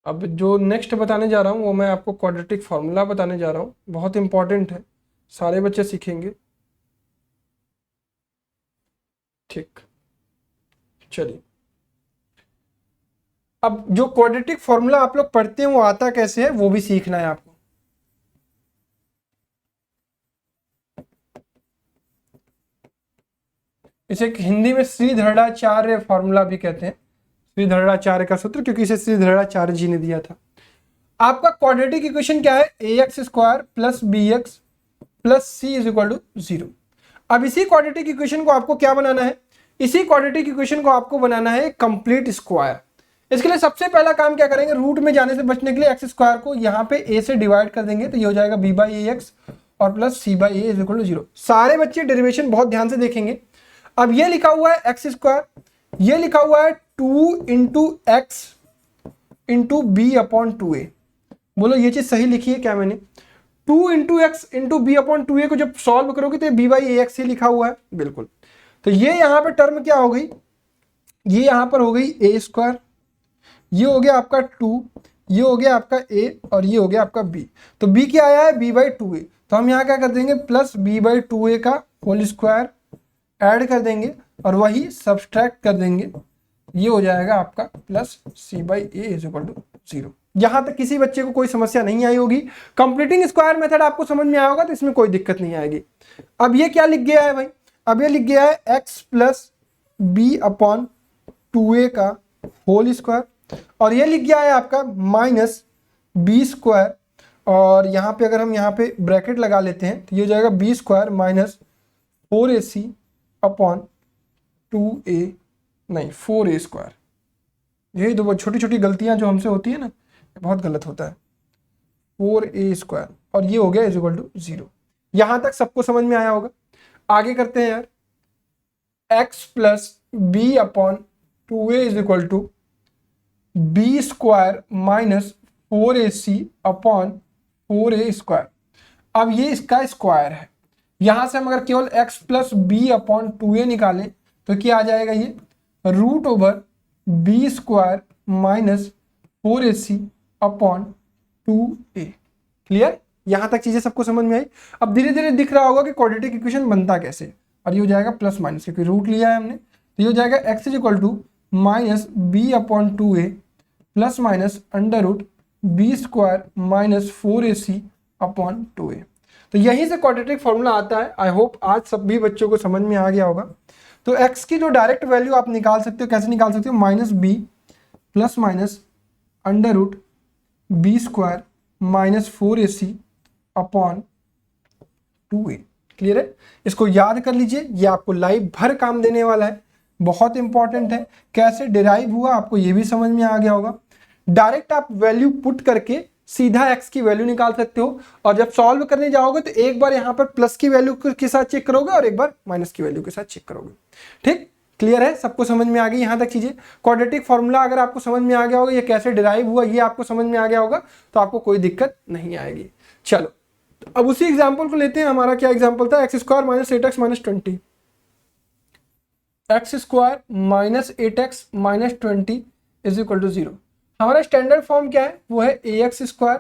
अब जो नेक्स्ट बताने जा रहा हूँ वो मैं आपको क्वाड्रेटिक फार्मूला बताने जा रहा हूँ, बहुत इंपॉर्टेंट है, सारे बच्चे सीखेंगे। ठीक, चलिए अब जो क्वाड्रेटिक फार्मूला आप लोग पढ़ते हैं वो आता कैसे है वो भी सीखना है आपको। इसे हिंदी में श्रीधराचार्य फार्मूला भी कहते हैं, श्रीधराचार्य का सूत्र, क्योंकि इसे श्रीधराचार्य जी ने दिया था। आपका क्वाड्रेटिक इक्वेशन क्या है, ax square plus bx plus c is equal to 0। अब इसी क्वाड्रेटिक इक्वेशन को आपको क्या बनाना है, इसी क्वाड्रेटिक इक्वेशन को आपको बनाना है कंप्लीट स्क्वायर। इसके लिए सबसे पहला काम क्या करेंगे, रूट में जाने से बचने के लिए एक्स स्क्वायर को यहाँ पे a से डिवाइड कर देंगे, तो ये हो जाएगा b/ax और plus c/a is equal to 0। सारे बच्चे डेरिवेशन बहुत ध्यान से देखेंगे। अब ये लिखा हुआ है एक्स स्क्वायर, ये लिखा हुआ है 2 into x into b upon 2a। बोलो ये चीज सही लिखी है क्या मैंने, 2 into x into b upon 2a को जब सॉल्व करोगे तो b/ax ही लिखा हुआ है, बिल्कुल। तो ये यहाँ पे टर्म क्या हो गई, ये यहाँ पर हो गई a स्क्वायर, ये हो गया आपका 2, ये हो गया आपका a, और ये हो गया आपका b। तो b क्या आया है b/2a, तो हम यहाँ क्या कर देंगे प्लस b/2a का होल स्क्वायर ऐड कर देंगे और वही सब्सट्रैक्ट कर देंगे, ये हो जाएगा आपका plus c/a is equal to 0। यहां तक किसी बच्चे को कोई समस्या नहीं आई होगी, कंप्लीटिंग स्क्वायर मेथड आपको समझ में आया होगा, तो इसमें कोई दिक्कत नहीं आएगी। अब ये क्या लिख गया है भाई, अब ये लिख गया है x plus b upon 2a का होल स्क्वायर, और ये लिख गया है आपका माइनस बी स्क्वायर, और यहाँ पे अगर हम यहाँ पे ब्रैकेट लगा लेते हैं तो ये हो जाएगा b² minus 4ac upon 2a नहीं 4a²। यही दो छोटी छोटी गलतियां जो हमसे होती है ना, बहुत गलत होता है। 4a² और ये हो गया =0। यहां तक सबको समझ में आया होगा। आगे करते हैं यार। x + b/2a = b² - 4ac/4a²। अब ये इसका स्क्वायर है। यहां से हम अगर केवल x + b/2a निकालें तो क्या आ जाएगा, ये √b² - 4ac/2a। क्लियर? यहां तक चीजें सबको समझ में आई। अब धीरे धीरे दिख रहा होगा कि क्वाड्रेटिक इक्वेशन बनता कैसे, और ये हो जाएगा प्लस माइनस, क्योंकि रूट लिया है हमने, तो ये हो जाएगा x = -b/2a plus minus √b² - 4ac/2a। तो यहीं से क्वाड्रेटिक फॉर्मूला आता है। आई होप आज सभी बच्चों को समझ में आ गया होगा। तो x की जो डायरेक्ट वैल्यू आप निकाल सकते हो, कैसे निकाल सकते हो, -b plus minus √b² - 4ac/2a। Clear है? इसको याद कर लीजिए, ये आपको लाइफ भर काम देने वाला है, बहुत इंपॉर्टेंट है। कैसे डिराइव हुआ आपको ये भी समझ में आ गया होगा। डायरेक्ट आप वैल्यू पुट करके सीधा x की वैल्यू निकाल सकते हो, और जब सॉल्व करने जाओगे तो एक बार यहाँ पर प्लस की वैल्यू के साथ चेक करोगे और एक बार माइनस की वैल्यू के साथ चेक करोगे। ठीक? क्लियर है? सबको समझ में आ गई यहाँ तक चीजें? क्वाड्रेटिक फॉर्मूला अगर आपको समझ में आ गया होगा, ये कैसे डिराइव हुआ ये आपको समझ में आ गया होगा, तो आपको कोई दिक्कत नहीं आएगी। चलो अब उसी एग्जाम्पल को लेते हैं। हमारा क्या एग्जाम्पल था, x² - 8x - 20। x² - 8x - 20 = 0। हमारा स्टैंडर्ड फॉर्म क्या है, वो है ax²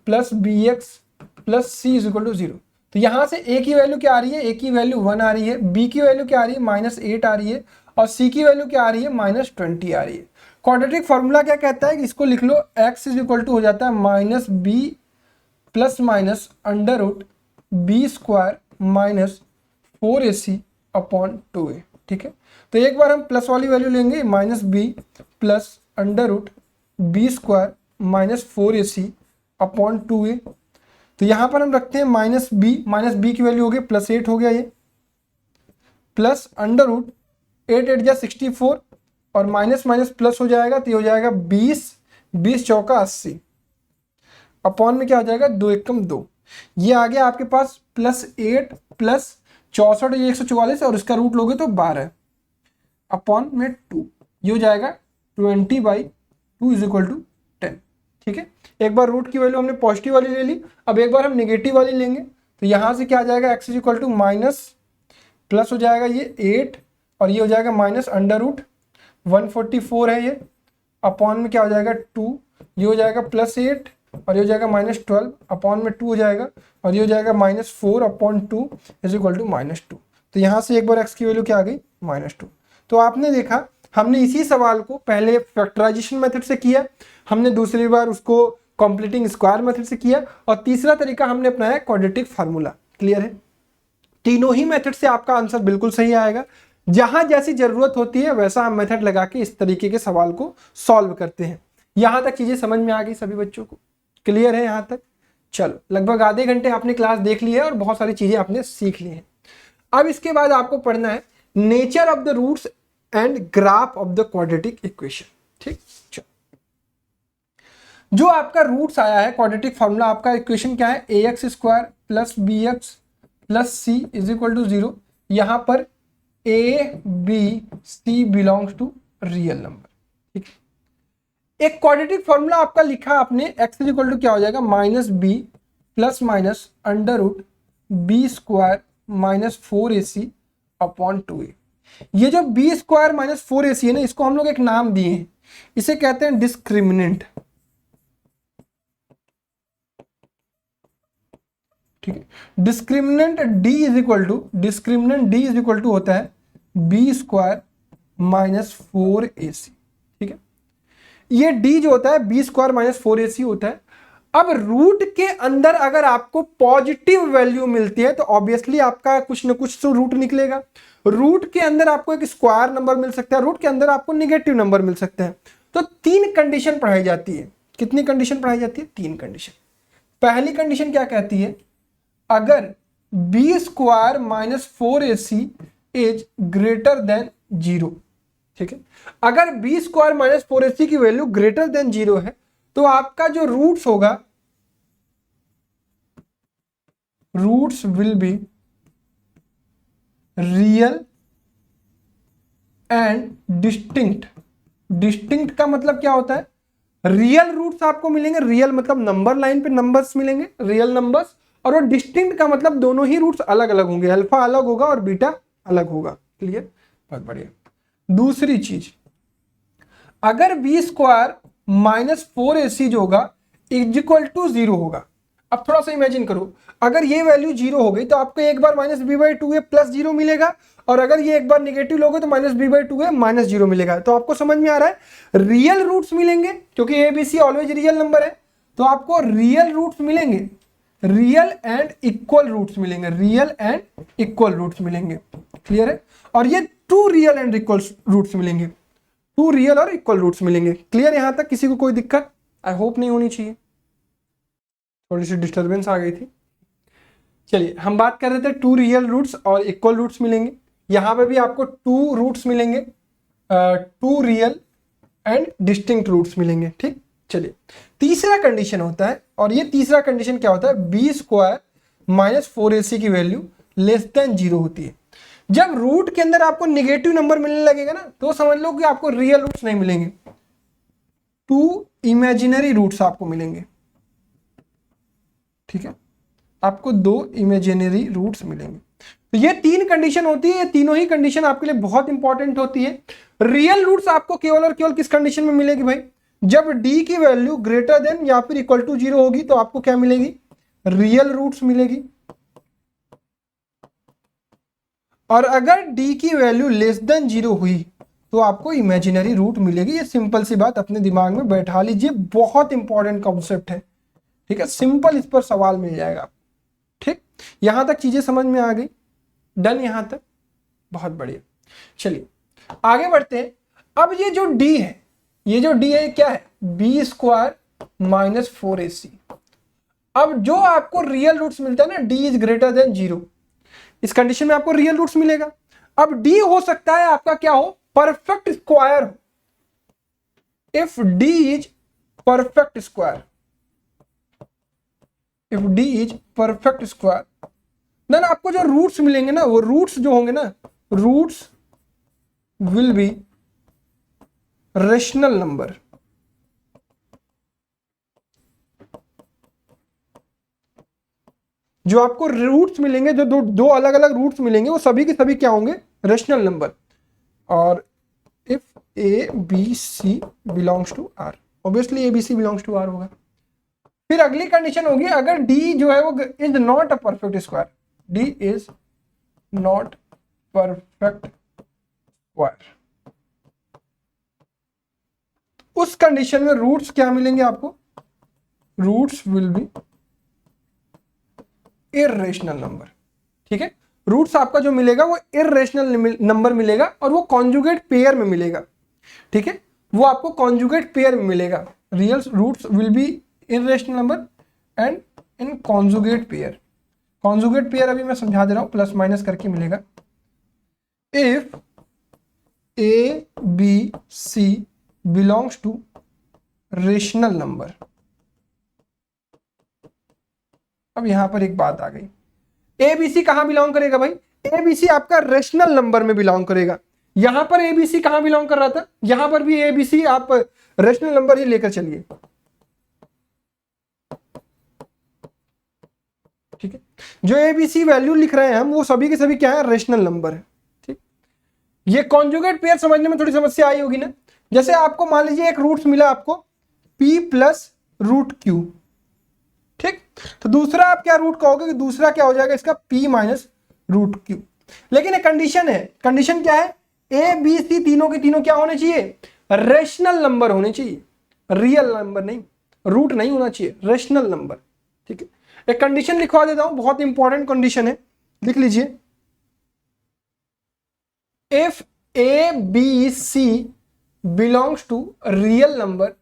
+ bx + c = 0। तो यहां से a की वैल्यू क्या आ रही है, a की वैल्यू 1 आ रही है, b की वैल्यू क्या आ रही है, -8 आ रही है, और c की वैल्यू क्या आ रही है, -20 आ रही है। क्वाड्रेटिक फॉर्मूला क्या कहता है कि इसको लिख लो, x = हो जाता है -b plus minus √b² - 4ac/2a। ठीक है? तो एक बार हम प्लस वाली वैल्यू लेंगे, -b प्लस √b² - 4ac/2a। तो यहां पर हम रखते हैं -b की वैल्यू हो गई +8 हो गया, ये प्लस √8 8 जा 64 और माइनस माइनस प्लस हो जाएगा, तो ये हो जाएगा 20 चौका 80 अपॉन में क्या हो जाएगा 2 एकम 2। ये आ गया आपके पास +8 प्लस 64 ये 144 और इसका रूट लोगे तो 12 अपॉन में 2। ये हो जाएगा 20/2 = 10। ठीक है? एक बार रूट की वैल्यू हमने पॉजिटिव वाली ले ली, अब एक बार हम नेगेटिव वाली लेंगे, तो यहां से क्या आ जाएगा, x = माइनस प्लस हो जाएगा ये 8 और ये हो जाएगा माइनस √144 है ये, अपॉन में क्या हो जाएगा 2, ये हो जाएगा +8 और ये हो जाएगा -12 अपॉन में 2 हो जाएगा, और ये हो जाएगा -4/2 = -2। तो यहाँ से एक बार x की वैल्यू क्या आ गई, -2। तो आपने देखा, हमने इसी सवाल को पहले फैक्टराइजेशन मेथड से किया, हमने दूसरी बार उसको कंप्लीटिंग स्क्वायर मेथड से किया, और तीसरा तरीका हमने अपनाया क्वाड्रेटिक फार्मूला। क्लियर है? तीनों ही मेथड से आपका आंसर बिल्कुल सही आएगा। जहां जैसी जरूरत होती है वैसा हम मेथड लगा के इस तरीके के सवाल को सॉल्व करते हैं। यहां तक चीजें समझ में आ गई सभी बच्चों को? क्लियर है यहां तक? चलो, लगभग आधे घंटे आपने क्लास देख ली है और बहुत सारी चीजें आपने सीख ली हैं। अब इसके बाद आपको पढ़ना है nature of the roots and graph of the quadratic equation. ठीक? चलो, जो आपका रूट्स आया है, क्वाड्रेटिक फॉर्मूला आपका इक्वेशन क्या है, ax² + bx + c = 0। यहां पर a b c belongs to real number. ठीक है? एक क्वाड्रेटिक फॉर्मूला आपका लिखा आपने, x = क्या हो जाएगा, -b plus minus √b² - 4ac/2a। ये जो b² - 4ac है ना, इसको हम लोग एक नाम दिए हैं, इसे कहते हैं डिस्क्रिमिनेंट। ठीक है? डिस्क्रिमिनेंट d = होता है b² - 4ac। ठीक है? ये d जो होता है b² - 4ac होता है। अब रूट के अंदर अगर आपको पॉजिटिव वैल्यू मिलती है तो ऑब्वियसली आपका कुछ ना कुछ तो रूट निकलेगा। रूट के अंदर आपको एक स्क्वायर नंबर मिल सकता है, रूट के अंदर आपको नेगेटिव नंबर मिल सकते हैं। तो 3 कंडीशन पढ़ाई जाती है। कितनी कंडीशन पढ़ाई जाती है? 3 कंडीशन। पहली कंडीशन क्या कहती है, अगर b² - 4ac is greater than 0, ठीक है। अगर बी स्क्वायर माइनस 4ac की वैल्यू ग्रेटर देन 0 है तो आपका जो रूट्स होगा, roots will be real and distinct. Distinct का मतलब क्या होता है? रियल रूट्स आपको मिलेंगे, रियल मतलब नंबर लाइन पे नंबर्स मिलेंगे, रियल नंबर्स, और वो डिस्टिंक्ट का मतलब दोनों ही रूट्स अलग अलग होंगे, अल्फा अलग होगा और बीटा अलग होगा। क्लियर? बहुत बढ़िया। दूसरी चीज, अगर बी स्क्वायर माइनस 4ac जो होगा इज इक्वल टू 0 होगा। अब थोड़ा सा इमेजिन करो, अगर ये वैल्यू 0 हो गई तो आपको एक बार minus b by two a plus 0 मिलेगा, और अगर ये एक बार निगेटिव लोगे तो minus b by two a minus 0 मिलेगा। तो आपको समझ में आ रहा है रियल रूट्स मिलेंगे, क्योंकि a b c always real number है, तो आपको रियल रूट्स मिलेंगे, रियल एंड इक्वल रूट्स मिलेंगे, रियल एंड इक्वल रूट्स मिलेंगे। क्लियर है? और ये two real and equal roots मिलेंगे, टू रियल और इक्वल रूट्स मिलेंगे। क्लियर? यहां तक किसी को कोई दिक्कत आई होप नहीं होनी चाहिए, थोड़ी सी डिस्टर्बेंस आ गई थी। चलिए हम बात कर रहे थे टू रियल रूट्स और इक्वल रूट्स मिलेंगे, यहां पे भी आपको टू रूट्स मिलेंगे, two real and distinct roots मिलेंगे। ठीक, चलिए तीसरा कंडीशन होता है, और ये तीसरा कंडीशन क्या होता है? बी स्क्वायर माइनस 4ac की वैल्यू लेस देन 0 होती है। जब रूट के अंदर आपको नेगेटिव नंबर मिलने लगेगा ना, तो समझ लो कि आपको रियल रूट्स नहीं मिलेंगे, टू इमेजिनरी रूट्स आपको मिलेंगे। ठीक है, आपको दो इमेजिनरी रूट्स मिलेंगे। तो ये तीन कंडीशन होती है, ये तीनों ही कंडीशन आपके लिए बहुत इंपॉर्टेंट होती है। रियल रूट्स आपको केवल और केवल किस कंडीशन में मिलेगी भाई? जब d की वैल्यू ग्रेटर देन या फिर इक्वल टू 0 होगी तो आपको क्या मिलेगी? रियल रूट्स मिलेगी। और अगर d की वैल्यू लेस देन 0 हुई तो आपको इमेजिनरी रूट मिलेगी। ये सिंपल सी बात अपने दिमाग में बैठा लीजिए, बहुत इंपॉर्टेंट कॉन्सेप्ट है। ठीक है, सिंपल इस पर सवाल मिल जाएगा। ठीक, यहां तक चीजें समझ में आ गई? डन यहां तक? बहुत बढ़िया। चलिए आगे बढ़ते हैं। अब ये जो d है, ये जो d है क्या है? B square minus 4ac। अब जो आपको रियल रूट्स मिलता है ना, d इज ग्रेटर देन 0, इस कंडीशन में आपको रियल रूट्स मिलेगा। अब d हो सकता है आपका क्या हो? परफेक्ट स्क्वायर हो। If d is perfect square, if d is perfect square, then आपको जो रूट्स मिलेंगे ना, वो रूट्स जो होंगे ना, roots will be rational number. जो आपको रूट्स मिलेंगे, जो दो अलग अलग रूट्स मिलेंगे, वो सभी के सभी क्या होंगे? Rational number. और if a b c belongs to R, obviously a b c belongs to R होगा। फिर अगली कंडीशन होगी, अगर डी जो है वो is not a perfect square, D is not perfect square, उस कंडीशन में रूट्स क्या मिलेंगे आपको? Roots will be irrational number. ठीक है, रूट्स आपका जो मिलेगा वो इर्रेशनल नंबर मिलेगा, और वो कॉन्जुगेट पेयर में मिलेगा। ठीक है, वो आपको कॉन्जुगेट पेयर में मिलेगा। Real roots will be irrational number and in conjugate pair. Conjugate pair अभी मैं समझा दे रहा हूं, प्लस माइनस करके मिलेगा। If a b c belongs to rational number. अब यहां पर एक बात आ गई, एबीसी कहां बिलोंग करेगा भाई? एबीसी आपका रेशनल नंबर में बिलोंग करेगा। यहां पर एबीसी कहां बिलोंग कर रहा था? यहां पर भी एबीसी आप रेशनल नंबर ही लेकर चलिए। ठीक है, जो एबीसी वैल्यू लिख रहे हैं हम, वो सभी के सभी क्या है? रेशनल नंबर है। ठीक, ये कॉन्जुगेट पेयर समझने में थोड़ी समस्या आई होगी ना। जैसे आपको मान लीजिए एक रूट्स मिला आपको p प्लस रूट क्यू। ठीक, तो दूसरा आप क्या रूट कहोगे? कि दूसरा क्या हो जाएगा इसका? p minus root q. लेकिन एक कंडीशन है, कंडीशन क्या है? ए बी सी तीनों के तीनों क्या होने चाहिए? रेशनल नंबर होने चाहिए, रियल नंबर नहीं, रूट नहीं होना चाहिए, रेशनल नंबर। ठीक है, एक कंडीशन लिखवा देता हूं, बहुत इंपॉर्टेंट कंडीशन है, लिख लीजिए। If a b c belongs to real number,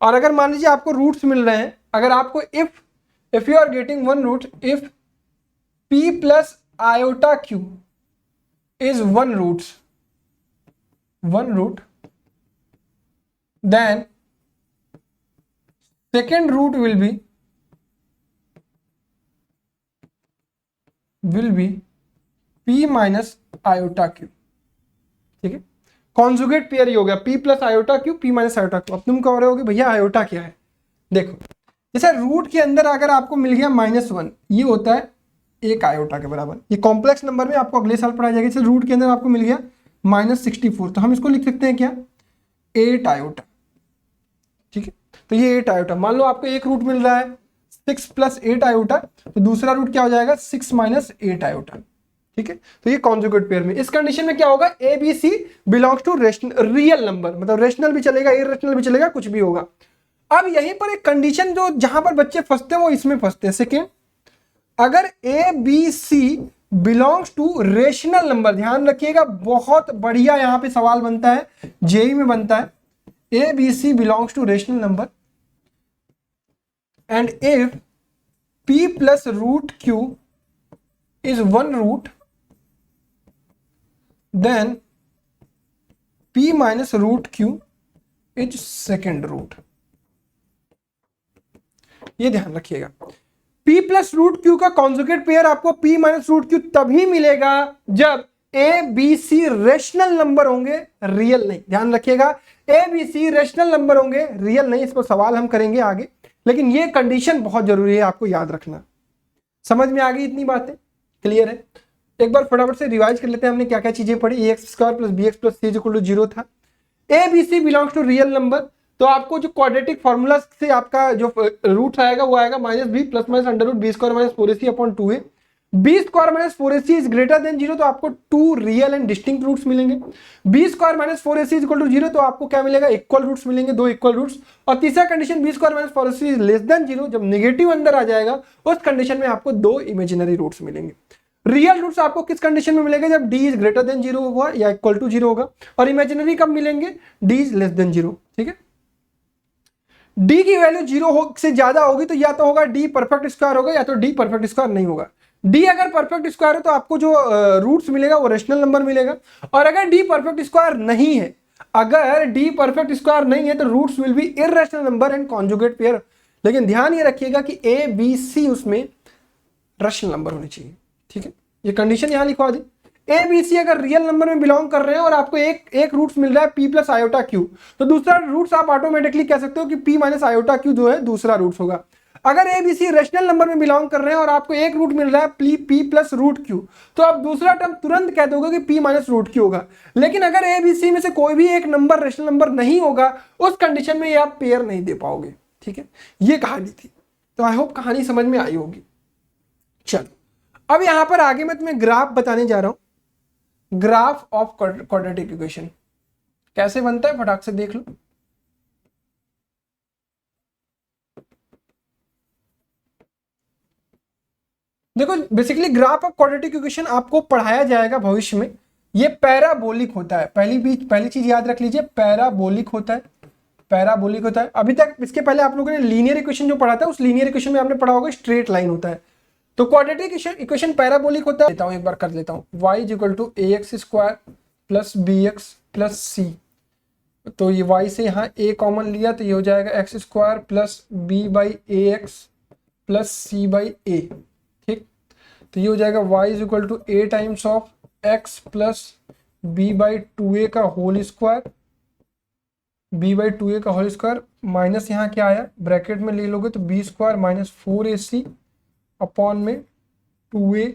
और अगर मान लीजिए आपको रूट्स मिल रहे हैं, अगर आपको if you are getting one root, if p plus iota q, is one root, then second root will be p minus iota q. ठीक है, कॉन्जुगेट पेयर ही हो गया p plus iota q, p minus iota q. अब तुम कह रहे होगे भैया आयोटा क्या है? देखो, जैसे रूट के अंदर अगर आपको मिल गया -1, ये होता है एक आयोटा के बराबर। ये कॉम्प्लेक्स नंबर में आपको अगले साल पढ़ाया जाएगा। जैसे रूट के अंदर आपको मिल गया -64, तो हम इसको लिख सकते हैं क्या? 8 आयोटा। ठीक है, तो ये 8 आयोटा। मान लो आपको एक रूट मिल रहा है 6 प्लस 8 आयोटा, तो दूसरा रूट क्या हो जाएगा? 6 माइनस 8 आयोटा। ठीक है, तो ये कॉन्जुगेट पेयर में। इस कंडीशन में क्या होगा? A b c belongs to real number, मतलब रेशनल भी चलेगा, इरेशनल भी चलेगा, कुछ भी होगा। अब यहीं पर एक कंडीशन जो जहां पर बच्चे फंसते हैं वो इसमें फंसते हैं। सेकेंड, अगर a b c belongs to rational number, ध्यान रखिएगा, बहुत बढ़िया यहां पे सवाल बनता है, जेई में बनता है। A b c belongs to rational number and if p plus root q is one root, then p minus root q is second root। ये ध्यान रखिएगा, p प्लस रूट क्यू का कॉन्जुगेट पेयर आपको p minus root q तभी मिलेगा जब a b c rational number होंगे, real नहीं। ध्यान रखिएगा, a b c rational number होंगे, रियल नहीं। इस पर सवाल हम करेंगे आगे, लेकिन ये कंडीशन बहुत जरूरी है, आपको याद रखना। समझ में आ गई इतनी बातें? क्लियर है? एक बार फटाफट से रिवाइज कर लेते हैं, हमने क्या क्या चीजें पढ़ी। A x square plus b x plus c equal to 0 था। A b c belongs to real number, तो आपको जो क्वाड्रेटिक फॉर्मूला से आपका जो रूट आएगा वो आएगा -b plus minus under root b square minus 4ac upon 2a। B square minus 4ac is greater than 0, तो आपको 2 रियल एंड डिस्टिंक्ट रूट्स मिलेंगे। B square minus 4ac is equal to 0, तो आपको क्या मिलेगा? इक्वल रूट्स मिलेंगे, 2 equal roots. और तीसरा condition, b square minus 4ac is less than 0, जब नेगेटिव अंदर आ जाएगा उस कंडीशन में आपको 2 इमेजिनरी रूट्स मिलेंगे। रियल रूट्स आपको किस कंडीशन में मिलेंगे? जब d इज ग्रेटर देन 0 होगा या इक्वल टू 0 होगा। और इमेजिनरी कब मिलेंगे? d is less than 0। ठीक है, d की वैल्यू 0 से ज्यादा होगी तो या तो होगा d परफेक्ट स्क्वायर होगा या तो d परफेक्ट स्क्वायर नहीं होगा। d अगर परफेक्ट स्क्वायर है तो आपको जो रूट्स मिलेगा वो रेशनल नंबर मिलेगा। और अगर d परफेक्ट स्क्वायर नहीं है, अगर d परफेक्ट स्क्वायर नहीं है तो roots will be irrational number and conjugate pair. लेकिन ध्यान ये रखिएगा कि a b c उसमें रेशनल नंबर होने चाहिए। ठीक है, ये कंडीशन यहां लिखवा दी। ए बी सी अगर रियल नंबर में बिलोंग कर रहे हैं और आपको एक रूट्स मिल रहा है p प्लस आयोटा क्यू, तो दूसरा रूट्स आप ऑटोमेटिकली कह सकते हो कि p माइनस आयोटा क्यू जो है दूसरा रूट्स होगा। अगर a b c rational number में बिलोंग कर रहे हैं और आपको एक रूट मिल रहा है p प्लस रूट क्यू, तो आप दूसरा टर्म तुरंत कह दोगे कि p माइनस रूट क्यू होगा। लेकिन अगर ए बी सी में से कोई भी एक नंबर रेशनल नंबर नहीं होगा, उस कंडीशन में ये आप पेयर नहीं दे पाओगे। ठीक है, ये कहानी थी। तो आई होप कहानी समझ में आई होगी। चलो, अब यहां पर आगे मैं तुम्हें ग्राफ बताने जा रहा हूं। ग्राफ ऑफ क्वाड्रेटिक इक्वेशन कैसे बनता है फटाक से देख लो। देखो, basically graph of quadratic equation आपको पढ़ाया जाएगा भविष्य में। ये पैराबोलिक होता है। पहली चीज याद रख लीजिए, पैराबोलिक होता है। पैराबोलिक होता है। अभी तक इसके पहले आप लोगों ने लीनियर इक्वेशन जो पढ़ा था, उस लीनियर इक्वेशन में आपने पढ़ा होगा स्ट्रेट लाइन होता है। तो क्वाड्रेटिक इक्वेशन पैराबोलिक होता है। लेता हूं, एक बार कर लेता हूं। y is equal to a x square plus b x plus c. तो ये y से यहाँ a कॉमन लिया तो ये हो जाएगा x square plus b by a x plus c by a. ठीक, तो ये हो जाएगा y is equal to a times of x plus b by 2a का whole square, b by 2a का होल स्क्वायर माइनस यहाँ क्या आया ब्रैकेट में ले लोगे तो b square minus 4ac upon में 2a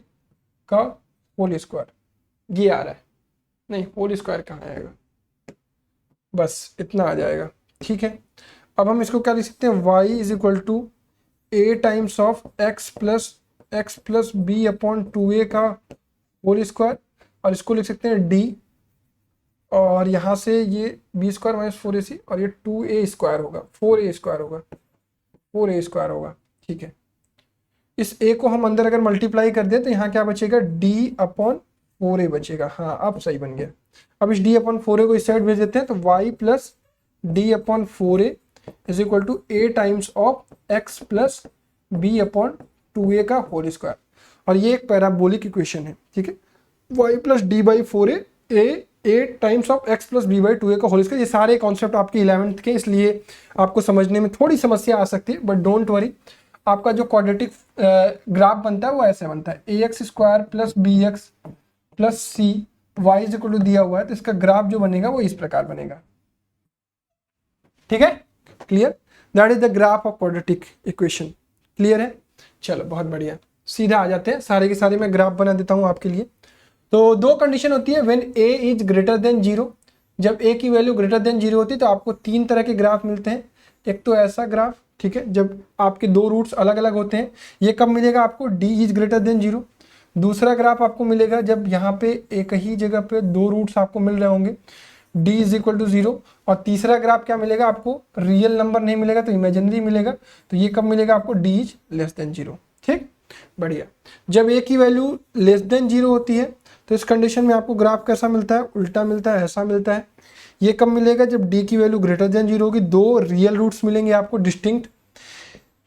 का होल स्क्वायर। ये आ रहा है, नहीं होल स्क्वायर कहाँ आएगा, बस इतना आ जाएगा। ठीक है, अब हम इसको क्या लिख सकते हैं? y is equal to a times of x plus b upon 2a का होल स्क्वायर, और इसको लिख सकते हैं d, और यहाँ से ये बी स्क्वायर माइनस 4ac और ये 2a स्क्वायर होगा, 4a स्क्वायर होगा, 4a स्क्वायर होगा। ठीक है, इस a को हम अंदर अगर मल्टीप्लाई कर दें तो यहाँ क्या बचेगा? d अपॉन 4a बचेगा। हाँ, अब सही बन गया। अब इस d अपॉन 4a को इस साइड भेज देते हैं, तो y plus d upon 4a is equal to a times of x plus b upon 2a का होल स्क्वायर। और ये एक पैराबोलिक इक्वेशन है। ठीक है, y plus d by 4a a times of x plus b by 2a का whole square. ये सारे कॉन्सेप्ट आपके 11th के, इसलिए आपको समझने में थोड़ी समस्या आ सकती है, बट डोंट वरी। आपका जो क्वाड्रेटिक ग्राफ बनता है वो ऐसे बनता है, a x square plus b x plus c y is equal to दिया हुआ है, तो इसका ग्राफ जो बनेगा वो इस प्रकार बनेगा। ठीक है, clear? That is the graph of quadratic equation. Clear है? चलो बहुत बढ़िया, सीधा आ जाते हैं। सारे के सारे मैं ग्राफ बना देता हूं आपके लिए। तो दो कंडीशन होती है when a is greater than 0। जब a की वैल्यू ग्रेटर देन 0 होती है तो आपको तीन तरह के ग्राफ मिलते हैं। एक तो ऐसा ग्राफ, ठीक है, जब आपके दो रूट्स अलग अलग होते हैं। ये कब मिलेगा आपको? d is greater than 0। दूसरा ग्राफ आपको मिलेगा जब यहाँ पे एक ही जगह पे दो रूट्स आपको मिल रहे होंगे, d इज इक्वल टू 0। और तीसरा ग्राफ क्या मिलेगा आपको? रियल नंबर नहीं मिलेगा तो इमेजिनरी मिलेगा। तो ये कब मिलेगा आपको? d is less than 0। ठीक, बढ़िया। जब a की वैल्यू लेस देन 0 होती है तो इस कंडीशन में आपको ग्राफ कैसा मिलता है? उल्टा मिलता है, ऐसा मिलता है। ये कब मिलेगा? जब d की वैल्यू ग्रेटर देन 0 होगी, दो रियल रूट्स मिलेंगे आपको डिस्टिंक्ट।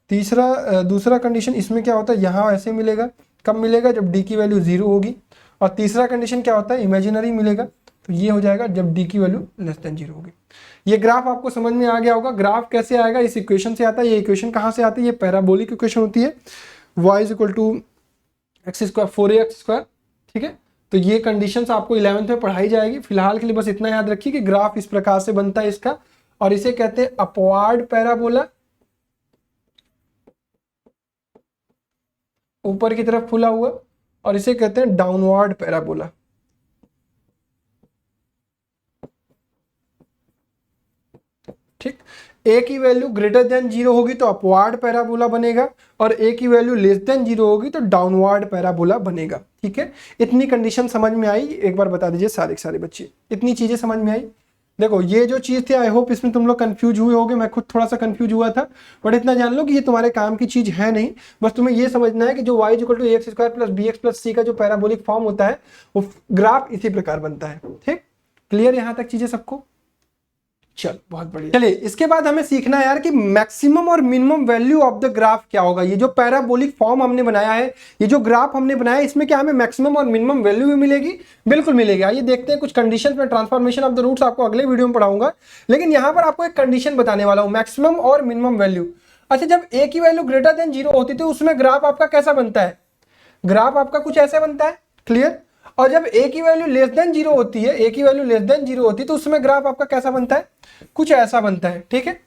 दूसरा कंडीशन इसमें क्या होता है? यहाँ ऐसे मिलेगा। कब मिलेगा? जब d की वैल्यू 0 होगी। और तीसरा कंडीशन क्या होता है? इमेजिनरी मिलेगा। तो ये हो जाएगा जब d की वैल्यू लेस देन 0 होगी। ये ग्राफ आपको समझ में आ गया होगा। ग्राफ कैसे आएगा? इस इक्वेशन से आता है। ये इक्वेशन कहाँ से आती है? ये पैराबोलिक इक्वेशन होती है, y is equal to x square 4ax square. ठीक है, तो ये कंडीशंस आपको 11th में पढ़ाई जाएगी। फिलहाल के लिए बस इतना याद रखिए कि ग्राफ इस प्रकार से बनता है इसका, और इसे कहते हैं अपवार्ड पैराबोला, ऊपर की तरफ फुला हुआ, और इसे कहते हैं डाउनवर्ड पैराबोला। ठीक, a की वैल्यू ग्रेटर देन 0 होगी तो अपवार्ड पैराबोला बनेगा, और a की वैल्यू लेस देन 0 होगी तो डाउनवर्ड पैराबोला बनेगा। ठीक है, इतनी कंडीशन समझ में आई? एक बार बता दीजिए सारे के सारे बच्चे, इतनी चीजें समझ में आई? देखो ये जो चीज थी, आई होप इसमें तुम लोग कंफ्यूज हुए होगे। मैं खुद थोड़ा सा कंफ्यूज हुआ था, बट इतना जान लो कि ये तुम्हारे काम की चीज है नहीं। बस तुम्हें ये समझना है कि जो y equal to x square plus b x plus c का जो पैराबोलिक फॉर्म होता है वो ग्राफ इसी प्रकार बनता है। ठीक, क्लियर यहां तक चीजें सबको? चल बहुत बढ़िया। चलिए इसके बाद हमें सीखना है यार कि मैक्सिमम और minimum value of the graph क्या होगा। ये जो पैराबोलिक फॉर्म हमने बनाया है, ये जो ग्राफ हमने बनाया है, इसमें क्या हमें मैक्सिमम और मिनिमम वैल्यू भी मिलेगी? बिल्कुल मिलेगी। आइए देखते हैं कुछ कंडीशन में। ट्रांसफॉर्मेशन ऑफ द रूट्स आपको अगले वीडियो में पढ़ाऊंगा, लेकिन यहां पर आपको एक कंडीशन बताने वाला हूं, मैक्सिमम और मिनिमम वैल्यू। अच्छा, जब a की वैल्यू ग्रेटर देन 0 होती है तो उसमें ग्राफ आपका कैसा बनता है? ग्राफ आपका कुछ ऐसा बनता है। क्लियर? और जब a की वैल्यू लेस देन 0 होती है, a की वैल्यू लेस देन 0 होती है तो उसमें ग्राफ आपका कैसा बनता है? कुछ ऐसा बनता है। ठीक है,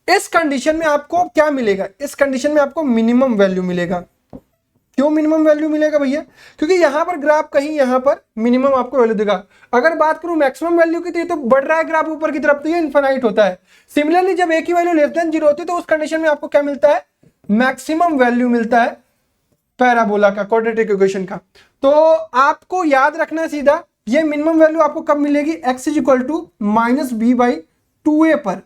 इस कंडीशन में आपको क्या मिलेगा? इस कंडीशन में आपको मिनिमम वैल्यू मिलेगा। क्यों मिनिमम वैल्यू मिलेगा भैया? क्योंकि यहां पर ग्राफ कहीं यहां पर मिनिमम आपको वैल्यू देगा। अगर बात करूं मैक्सिमम वैल्यू की तो ये तो बढ़ रहा है ग्राफ ऊपर की तरफ, तो ये इनफाइनाइट होता है। सिमिलरली जब a की वैल्यू लेस देन 0 होती है तो उस कंडीशन में आपको क्या मिलता है? मैक्सिमम वैल्यू मिलता है पैराबोला का, क्वाड्रेटिक इक्वेशन का। तो आपको याद रखना है सीधा, ये मिनिमम वैल्यू आपको कब मिलेगी? x is equal to minus b by 2a पर।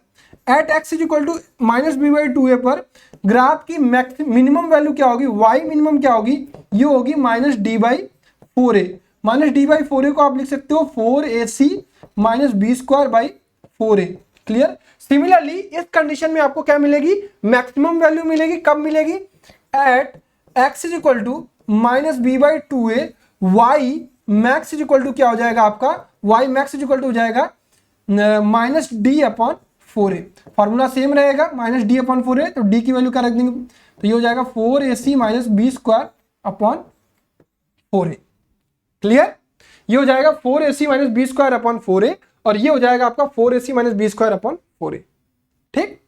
At x is equal to minus b by 2a पर ग्राफ की मिनिमम वैल्यू क्या होगी? y मिनिमम क्या होगी? ये होगी minus d by 4a। Minus d by 4a को आप लिख सकते हो 4ac minus b square by 4a। Clear? Similarly इस कंडीशन में आपको क्या मिलेगी? मैक्सिमम वैल्यू मिलेगी। कब मिलेगी? At x is equal to minus b by 2a, y max is equal to क्या हो जाएगा आपका? y max is equal to हो जाएगा minus d upon 4a। Formula same रहेगा, माइनस डी अपॉन 4a, तो d की वैल्यू क्या रख देंगे? तो ये हो जाएगा 4ac minus b square upon 4a। Clear? ये हो जाएगा 4ac minus b square upon 4a, और ये हो जाएगा आपका 4ac minus b square upon 4a। ठीक,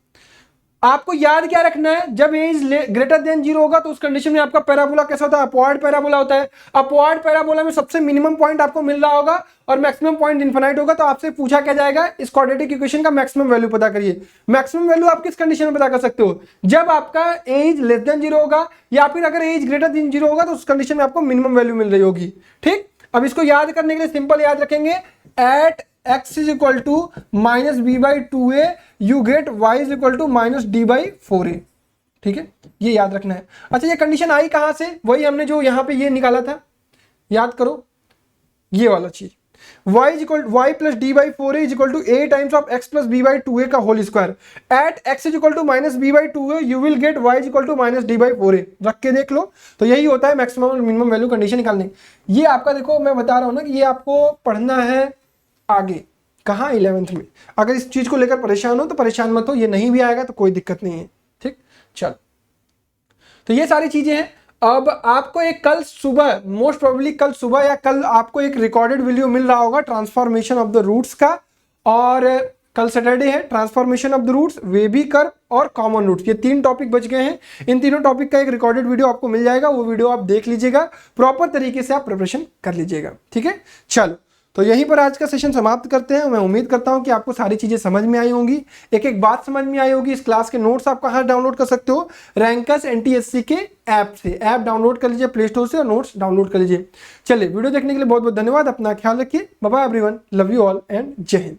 आपको याद क्या रखना है? जब a इज ग्रेटर देन 0 होगा तो उस कंडीशन में आपका पैराबोला कैसा होता है? अपवार्ड पैराबोला होता है। अपवार्ड पैराबोला में सबसे मिनिमम पॉइंट आपको मिल रहा होगा और मैक्सिमम पॉइंट इनफिनाइट होगा। तो आपसे पूछा क्या जाएगा? इस क्वाड्रेटिक इक्वेशन का मैक्सिमम वैल्यू पता करिए। मैक्सिमम वैल्यू आप किस कंडीशन में पता कर सकते हो? जब आपका a इज लेस देन 0 होगा, या फिर अगर a इज ग्रेटर देन 0 होगा तो उस कंडीशन में आपको मिनिमम वैल्यू मिल रही होगी। ठीक, अब इसको याद करने के लिए सिंपल याद रखेंगे, at x is equal to minus b by 2a, you get y is equal to minus d by 4a। ठीक है, ये याद रखना है। अच्छा, ये कंडीशन आई कहां से? वही हमने जो यहां पे ये निकाला था, याद करो ये वाला चीज। y equal y plus d by 4a is equal to a times of x plus b by 2a का whole square at x is equal to minus b by 2a you will get y is equal to minus d by 4a। रख के देख लो, तो यही होता है maximum और minimum value condition निकालने। ये आपका देखो मैं बता रहा हूं ना कि ये आपको पढ़ना है आगे, कहाँ 11th में। अगर इस चीज को लेकर परेशान हो तो परेशान मत हो, ये नहीं भी आएगा तो कोई दिक्कत नहीं है, ठीक। चल, तो ये सारी चीजें हैं। अब आपको एक कल सुबह, मोस्ट प्रोबेबली कल सुबह या कल आपको एक रिकॉर्डेड वीडियो मिल रहा होगा ट्रांसफॉर्मेशन ऑफ द रूट्स का, और कल सैटरडे है, transformation of the roots, wavy curve और कॉमन रूट्स, ये 3 टॉपिक बच गए हैं। इन तीनों टॉपिक का एक रिकॉर्डेड वीडियो आपको मिल जाएगा, वो वीडियो आप देख लीजिएगा, प्रॉपर तरीके से आप प्रिपरेशन कर लीजिएगा, ठीक है। चलो, तो यहीं पर आज का सेशन समाप्त करते हैं। मैं उम्मीद करता हूं कि आपको सारी चीजें समझ में आई होंगी, एक एक बात समझ में आई होगी। इस क्लास के नोट्स आप कहां डाउनलोड कर सकते हो? रैंकर्स एनटीएससी के ऐप से, ऐप डाउनलोड कर लीजिए प्ले स्टोर से और नोट्स डाउनलोड कर लीजिए। चलिए, वीडियो देखने के लिए बहुत बहुत धन्यवाद, अपना ख्याल रखिए, bye bye everyone, love you all and जय हिंद।